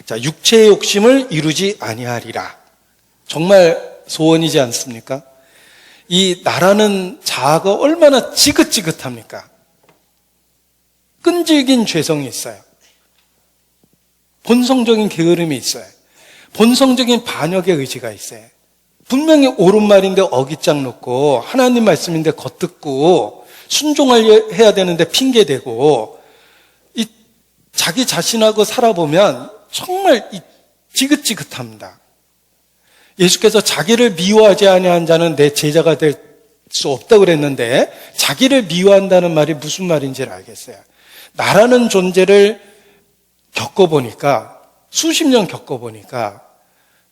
자, 육체의 욕심을 이루지 아니하리라. 정말 소원이지 않습니까? 이 나라는 자아가 얼마나 지긋지긋합니까? 끈질긴 죄성이 있어요. 본성적인 게으름이 있어요. 본성적인 반역의 의지가 있어요. 분명히 옳은 말인데 어깃장 놓고 하나님 말씀인데 겉듣고 순종해야 되는데 핑계대고 이 자기 자신하고 살아보면 정말 지긋지긋합니다. 예수께서 자기를 미워하지 아니한 자는 내 제자가 될 수 없다고 그랬는데 자기를 미워한다는 말이 무슨 말인지를 알겠어요. 나라는 존재를 겪어보니까 수십 년 겪어보니까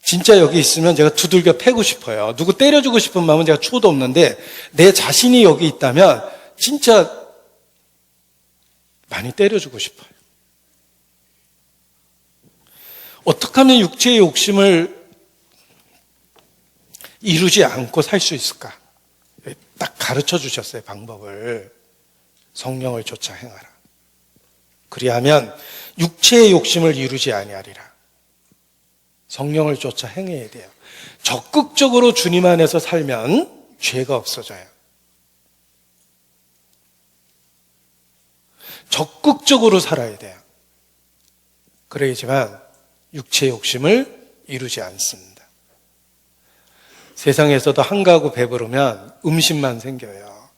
진짜 여기 있으면 제가 두들겨 패고 싶어요. 누구 때려주고 싶은 마음은 제가 초도 없는데 내 자신이 여기 있다면 진짜 많이 때려주고 싶어요. 어떻게 하면 육체의 욕심을 이루지 않고 살 수 있을까? 딱 가르쳐 주셨어요, 방법을. 성령을 좇아 행하라. 그리하면 육체의 욕심을 이루지 아니하리라. 성령을 좇아 행해야 돼요. 적극적으로 주님 안에서 살면 죄가 없어져요. 적극적으로 살아야 돼요. 그래야지만 육체의 욕심을 이루지 않습니다. 세상에서도 한가하고 배부르면 음식만 생겨요.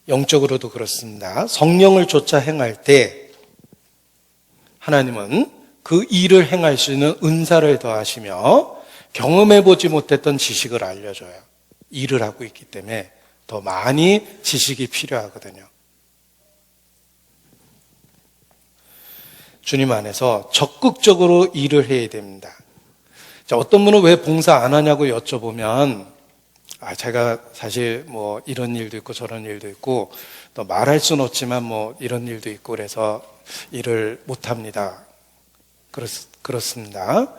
영적으로도 그렇습니다. 성령을 좇아 행할 때 하나님은 그 일을 행할 수 있는 은사를 더하시며 경험해보지 못했던 지식을 알려줘요. 일을 하고 있기 때문에 더 많이 지식이 필요하거든요. 주님 안에서 적극적으로 일을 해야 됩니다. 자, 어떤 분은 왜 봉사 안 하냐고 여쭤보면 제가 사실 뭐 이런 일도 있고 저런 일도 있고 또 말할 수는 없지만 뭐 이런 일도 있고 그래서 일을 못 합니다. 그렇습니다.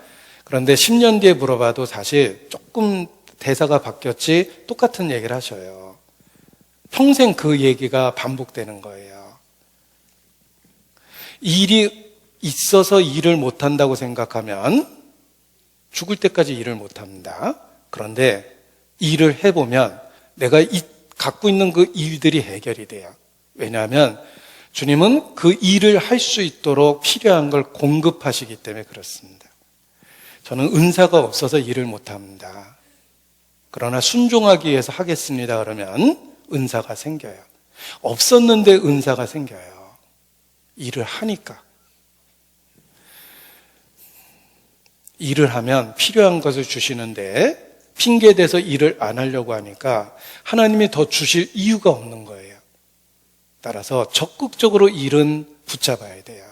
그런데 10년 뒤에 물어봐도 사실 조금 대사가 바뀌었지 똑같은 얘기를 하셔요. 평생 그 얘기가 반복되는 거예요. 일이 있어서 일을 못 한다고 생각하면 죽을 때까지 일을 못 합니다. 그런데 일을 해보면 내가 갖고 있는 그 일들이 해결이 돼요. 왜냐하면 주님은 그 일을 할 수 있도록 필요한 걸 공급하시기 때문에 그렇습니다. 저는 은사가 없어서 일을 못합니다. 그러나 순종하기 위해서 하겠습니다 그러면 은사가 생겨요. 없었는데 은사가 생겨요. 일을 하니까. 일을 하면 필요한 것을 주시는데 핑계대서 일을 안 하려고 하니까 하나님이 더 주실 이유가 없는 거예요. 따라서 적극적으로 일은 붙잡아야 돼요.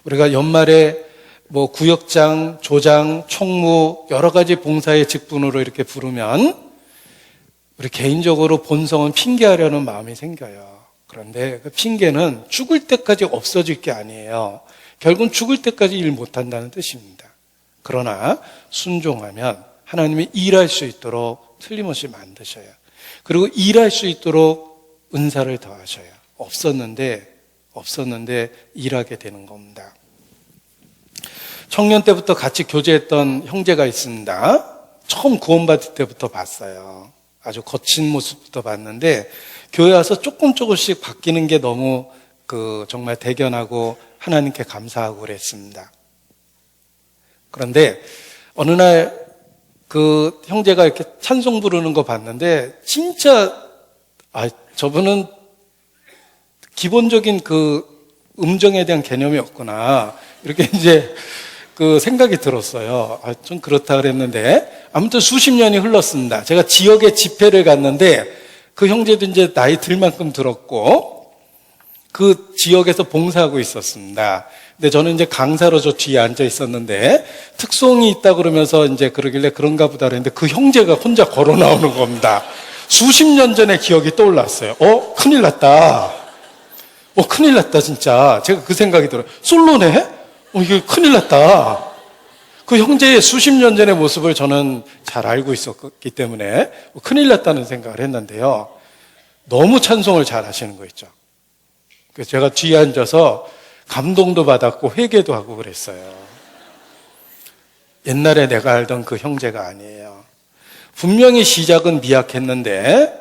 우리가 연말에 뭐 구역장, 조장, 총무 여러 가지 봉사의 직분으로 이렇게 부르면 우리 개인적으로 본성은 핑계하려는 마음이 생겨요. 그런데 그 핑계는 죽을 때까지 없어질 게 아니에요. 결국은 죽을 때까지 일 못한다는 뜻입니다. 그러나 순종하면 하나님이 일할 수 있도록 틀림없이 만드셔요. 그리고 일할 수 있도록 은사를 더하셔요. 없었는데 일하게 되는 겁니다. 청년 때부터 같이 교제했던 형제가 있습니다. 처음 구원받을 때부터 봤어요. 아주 거친 모습부터 봤는데 교회 와서 조금씩 바뀌는 게 너무 정말 대견하고 하나님께 감사하고 그랬습니다. 그런데 어느 날 그 형제가 이렇게 찬송 부르는 거 봤는데 진짜 저분은 기본적인 그 음정에 대한 개념이 없구나 이렇게 이제 그 생각이 들었어요. 좀 그렇다 그랬는데 아무튼 수십 년이 흘렀습니다. 제가 지역에 집회를 갔는데 그 형제도 이제 나이 들 만큼 들었고 그 지역에서 봉사하고 있었습니다. 근데 저는 이제 강사로 저 뒤에 앉아 있었는데 특송이 있다 그러면서 이제 그러길래 그런가 보다 그랬는데 그 형제가 혼자 걸어 나오는 겁니다. 수십 년 전의 기억이 떠올랐어요. 큰일 났다. 큰일 났다 진짜. 제가 그 생각이 들어요. 솔로네? 이게 큰일 났다. 그 형제의 수십 년 전의 모습을 저는 잘 알고 있었기 때문에 큰일 났다는 생각을 했는데요. 너무 찬송을 잘 하시는 거 있죠. 그래서 제가 뒤에 앉아서 감동도 받았고 회개도 하고 그랬어요. 옛날에 내가 알던 그 형제가 아니에요. 분명히 시작은 미약했는데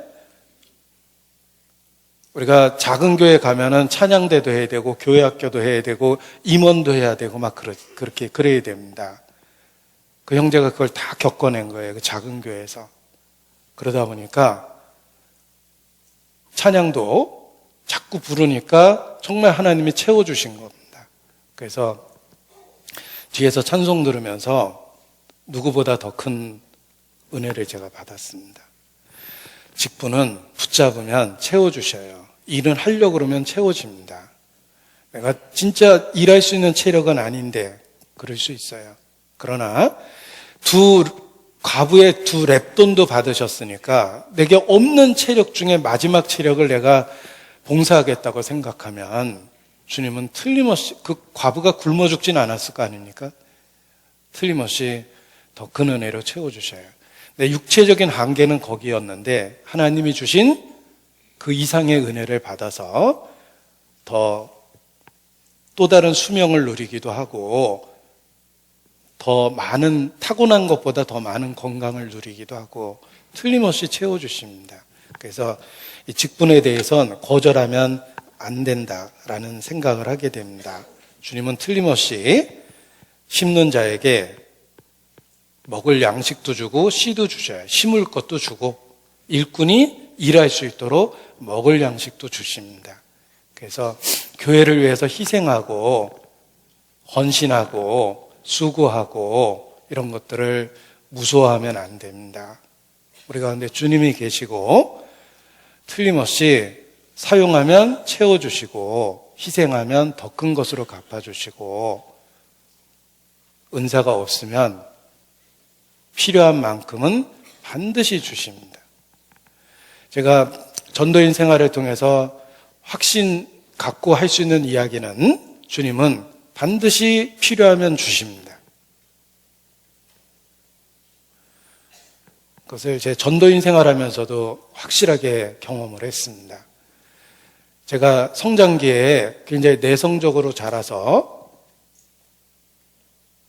우리가 작은 교회 가면은 찬양대도 해야 되고 교회 학교도 해야 되고 임원도 해야 되고 막 그렇게 그래야 됩니다. 그 형제가 그걸 다 겪어낸 거예요. 그 작은 교회에서. 그러다 보니까 찬양도 자꾸 부르니까 정말 하나님이 채워주신 겁니다. 그래서 뒤에서 찬송 들으면서 누구보다 더 큰 은혜를 제가 받았습니다. 직분은 붙잡으면 채워주셔요. 일은 하려고 그러면 채워집니다. 내가 진짜 일할 수 있는 체력은 아닌데 그럴 수 있어요. 그러나 과부의 두 랩돈도 받으셨으니까 내게 없는 체력 중에 마지막 체력을 내가 봉사하겠다고 생각하면 주님은 틀림없이 그 과부가 굶어 죽진 않았을 거 아닙니까? 틀림없이 더 큰 은혜로 채워주셔요. 내 육체적인 한계는 거기였는데 하나님이 주신 그 이상의 은혜를 받아서 또 다른 수명을 누리기도 하고 더 많은 타고난 것보다 더 많은 건강을 누리기도 하고 틀림없이 채워주십니다. 그래서 이 직분에 대해서는 거절하면 안 된다라는 생각을 하게 됩니다. 주님은 틀림없이 심는 자에게 먹을 양식도 주고 씨도 주셔요. 심을 것도 주고 일꾼이 일할 수 있도록 먹을 양식도 주십니다. 그래서 교회를 위해서 희생하고 헌신하고 수고하고 이런 것들을 무서워하면 안 됩니다. 우리 가운데 주님이 계시고 틀림없이 사용하면 채워주시고 희생하면 더 큰 것으로 갚아주시고 은사가 없으면 필요한 만큼은 반드시 주십니다. 제가 전도인 생활을 통해서 확신 갖고 할 수 있는 이야기는 주님은 반드시 필요하면 주십니다. 그것을 제 전도인 생활하면서도 확실하게 경험을 했습니다. 제가 성장기에 굉장히 내성적으로 자라서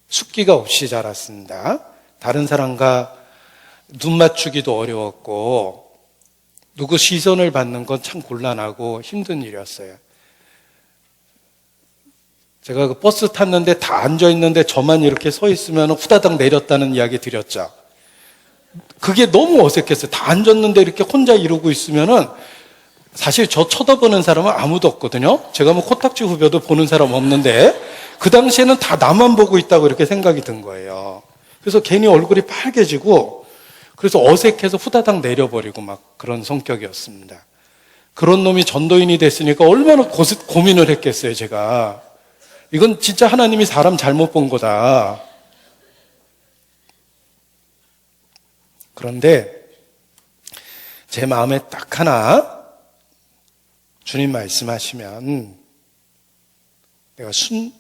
숫기가 없이 자랐습니다. 다른 사람과 눈 맞추기도 어려웠고 누구 시선을 받는 건 참 곤란하고 힘든 일이었어요. 제가 그 버스 탔는데 다 앉아있는데 저만 이렇게 서 있으면 후다닥 내렸다는 이야기 드렸죠. 그게 너무 어색했어요. 다 앉았는데 이렇게 혼자 이러고 있으면은 사실 저 쳐다보는 사람은 아무도 없거든요. 제가 뭐 코딱지 후벼도 보는 사람 없는데 그 당시에는 다 나만 보고 있다고 이렇게 생각이 든 거예요. 그래서 괜히 얼굴이 빨개지고 그래서 어색해서 후다닥 내려버리고 막 그런 성격이었습니다. 그런 놈이 전도인이 됐으니까 얼마나 고민을 했겠어요, 제가. 이건 진짜 하나님이 사람 잘못 본 거다. 그런데 제 마음에 딱 하나 주님 말씀하시면 내가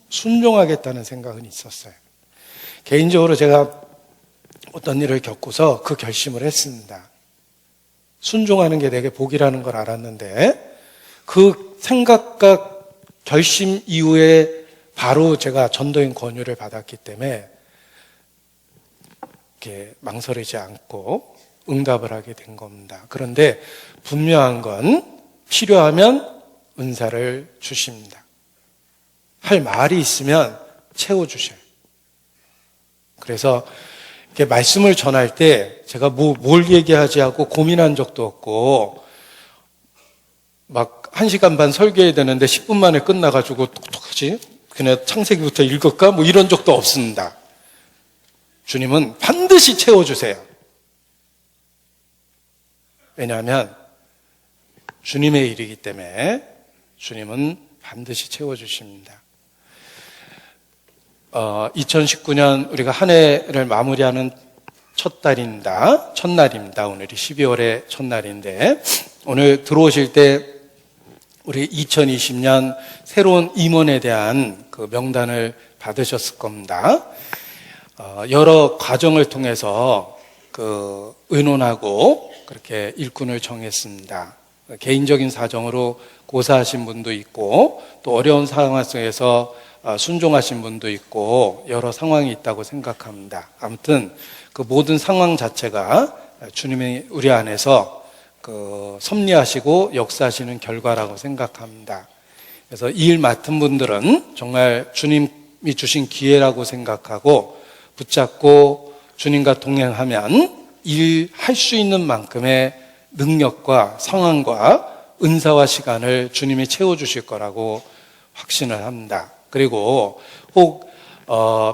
순종하겠다는 생각은 있었어요. 개인적으로 제가 어떤 일을 겪고서 그 결심을 했습니다. 순종하는 게 내게 복이라는 걸 알았는데 그 생각과 결심 이후에 바로 제가 전도인 권유를 받았기 때문에 이렇게 망설이지 않고 응답을 하게 된 겁니다. 그런데 분명한 건 필요하면 은사를 주십니다. 할 말이 있으면 채워주셔요. 그래서 이렇게 말씀을 전할 때 제가 뭘 얘기하지 하고 고민한 적도 없고 막 1시간 반 설교해야 되는데 10분 만에 끝나가지고 어떡하지? 그냥 창세기부터 읽을까? 뭐 이런 적도 없습니다. 주님은 반드시 채워주세요. 왜냐하면 주님의 일이기 때문에 주님은 반드시 채워주십니다. 2019년 우리가 한 해를 마무리하는 첫날입니다. 오늘이 12월의 첫날인데 오늘 들어오실 때 우리 2020년 새로운 임원에 대한 그 명단을 받으셨을 겁니다. 여러 과정을 통해서 의논하고 그렇게 일꾼을 정했습니다. 개인적인 사정으로 고사하신 분도 있고 또 어려운 상황 속에서 순종하신 분도 있고 여러 상황이 있다고 생각합니다. 아무튼 그 모든 상황 자체가 주님이 우리 안에서 섭리하시고 역사하시는 결과라고 생각합니다. 그래서 이 일 맡은 분들은 정말 주님이 주신 기회라고 생각하고 붙잡고 주님과 동행하면 일할 수 있는 만큼의 능력과 상황과 은사와 시간을 주님이 채워주실 거라고 확신을 합니다. 그리고 혹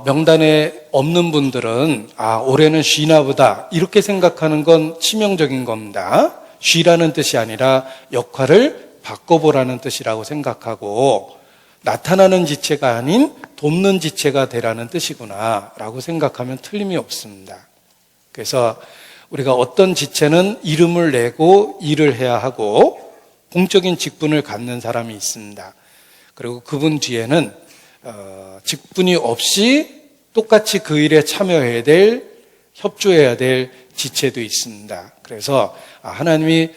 명단에 없는 분들은 올해는 쉬나 보다 이렇게 생각하는 건 치명적인 겁니다. 쉬라는 뜻이 아니라 역할을 바꿔보라는 뜻이라고 생각하고 나타나는 지체가 아닌 돕는 지체가 되라는 뜻이구나 라고 생각하면 틀림이 없습니다. 그래서 우리가 어떤 지체는 이름을 내고 일을 해야 하고 공적인 직분을 갖는 사람이 있습니다. 그리고 그분 뒤에는 직분이 없이 똑같이 그 일에 참여해야 될, 협조해야 될 지체도 있습니다. 그래서 하나님이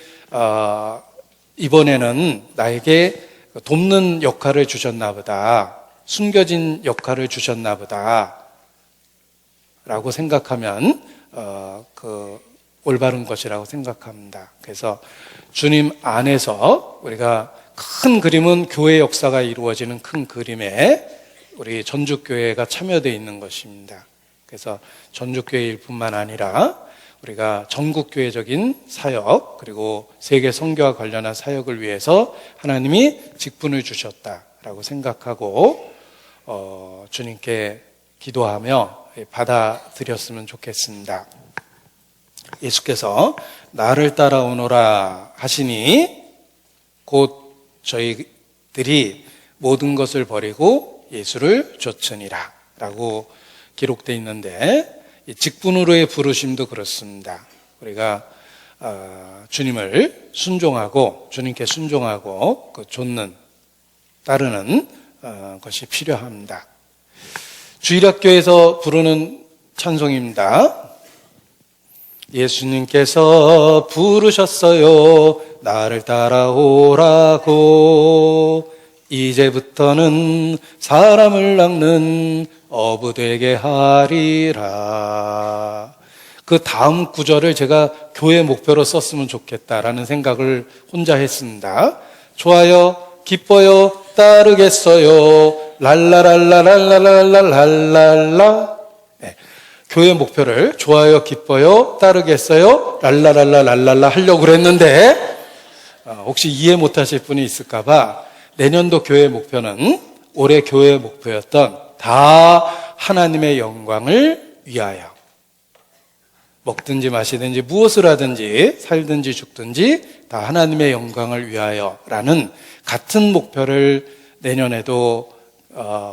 이번에는 나에게 돕는 역할을 주셨나 보다, 숨겨진 역할을 주셨나 보다 라고 생각하면 올바른 것이라고 생각합니다. 그래서 주님 안에서 우리가 큰 그림은 교회 역사가 이루어지는 큰 그림에 우리 전주교회가 참여되어 있는 것입니다. 그래서 전주교회일 뿐만 아니라 우리가 전국교회적인 사역 그리고 세계 선교와 관련한 사역을 위해서 하나님이 직분을 주셨다라고 생각하고 주님께 기도하며 받아들였으면 좋겠습니다. 예수께서 나를 따라오너라 하시니 곧 저희들이 모든 것을 버리고 예수를 좇으니라 라고 기록되어 있는데 직분으로의 부르심도 그렇습니다. 우리가 주님을 순종하고 주님께 순종하고 좇는 따르는 것이 필요합니다. 주일학교에서 부르는 찬송입니다. 예수님께서 부르셨어요. 나를 따라오라고. 이제부터는 사람을 낚는 어부 되게 하리라. 그 다음 구절을 제가 교회 목표로 썼으면 좋겠다라는 생각을 혼자 했습니다. 좋아요, 기뻐요, 따르겠어요. 랄라랄라랄라랄라랄라. 네. 교회 목표를 좋아요, 기뻐요, 따르겠어요, 랄라랄라랄라 하려고 그랬는데 혹시 이해 못하실 분이 있을까봐 내년도 교회 목표는 올해 교회 목표였던 다 하나님의 영광을 위하여 먹든지 마시든지 무엇을 하든지 살든지 죽든지 다 하나님의 영광을 위하여라는 같은 목표를 내년에도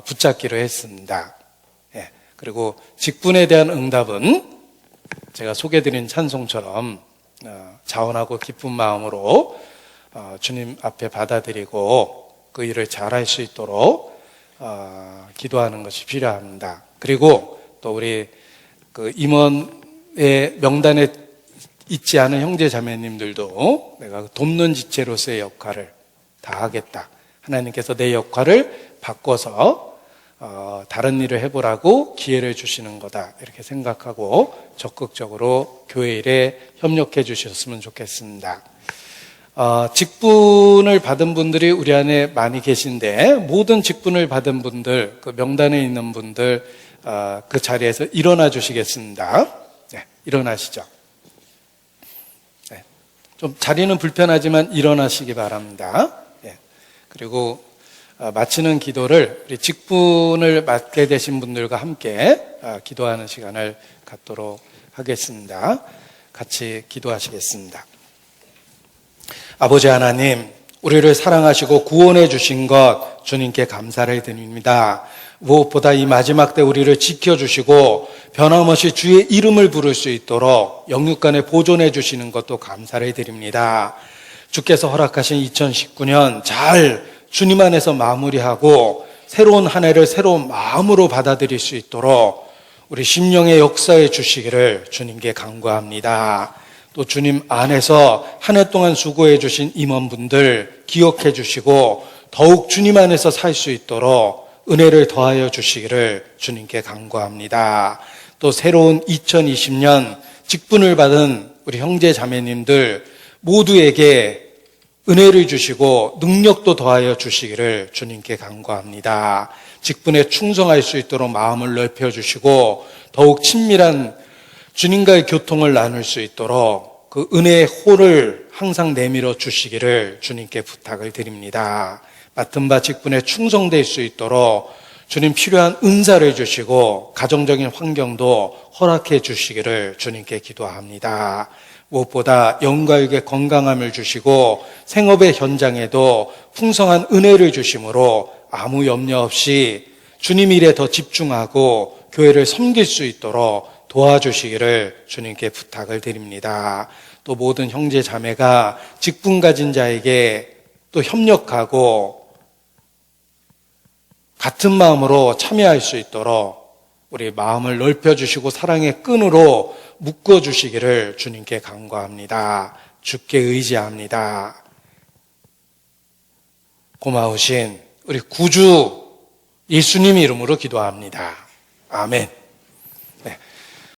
붙잡기로 했습니다. 예. 그리고 직분에 대한 응답은 제가 소개드린 찬송처럼 자원하고 기쁜 마음으로 주님 앞에 받아들이고 그 일을 잘할 수 있도록 기도하는 것이 필요합니다. 그리고 또 우리 임원의 명단에 있지 않은 형제 자매님들도 내가 돕는 지체로서의 역할을 다 하겠다. 하나님께서 내 역할을 바꿔서 다른 일을 해보라고 기회를 주시는 거다. 이렇게 생각하고 적극적으로 교회 일에 협력해 주셨으면 좋겠습니다. 직분을 받은 분들이 우리 안에 많이 계신데 모든 직분을 받은 분들, 그 명단에 있는 분들 그 자리에서 일어나 주시겠습니다. 네, 일어나시죠. 네, 좀 자리는 불편하지만 일어나시기 바랍니다. 네, 그리고 마치는 기도를 우리 직분을 맡게 되신 분들과 함께 기도하는 시간을 갖도록 하겠습니다. 같이 기도하시겠습니다. 아버지 하나님, 우리를 사랑하시고 구원해 주신 것 주님께 감사를 드립니다. 무엇보다 이 마지막 때 우리를 지켜주시고 변함없이 주의 이름을 부를 수 있도록 영육간에 보존해 주시는 것도 감사를 드립니다. 주께서 허락하신 2019년 잘 주님 안에서 마무리하고 새로운 한 해를 새로운 마음으로 받아들일 수 있도록 우리 심령의 역사해 주시기를 주님께 간구합니다. 또 주님 안에서 한 해 동안 수고해 주신 임원분들 기억해 주시고 더욱 주님 안에서 살 수 있도록 은혜를 더하여 주시기를 주님께 간구합니다. 또 새로운 2020년 직분을 받은 우리 형제 자매님들 모두에게 은혜를 주시고 능력도 더하여 주시기를 주님께 간구합니다. 직분에 충성할 수 있도록 마음을 넓혀주시고 더욱 친밀한 주님과의 교통을 나눌 수 있도록 그 은혜의 홀을 항상 내밀어 주시기를 주님께 부탁을 드립니다. 맡은 바 직분에 충성될 수 있도록 주님 필요한 은사를 주시고 가정적인 환경도 허락해 주시기를 주님께 기도합니다. 무엇보다 영과 육의 건강함을 주시고 생업의 현장에도 풍성한 은혜를 주심으로 아무 염려 없이 주님 일에 더 집중하고 교회를 섬길 수 있도록 도와주시기를 주님께 부탁을 드립니다. 또 모든 형제 자매가 직분 가진 자에게 또 협력하고 같은 마음으로 참여할 수 있도록 우리 마음을 넓혀주시고 사랑의 끈으로 묶어주시기를 주님께 간구합니다. 주께 의지합니다. 고마우신 우리 구주 예수님 이름으로 기도합니다. 아멘. 네.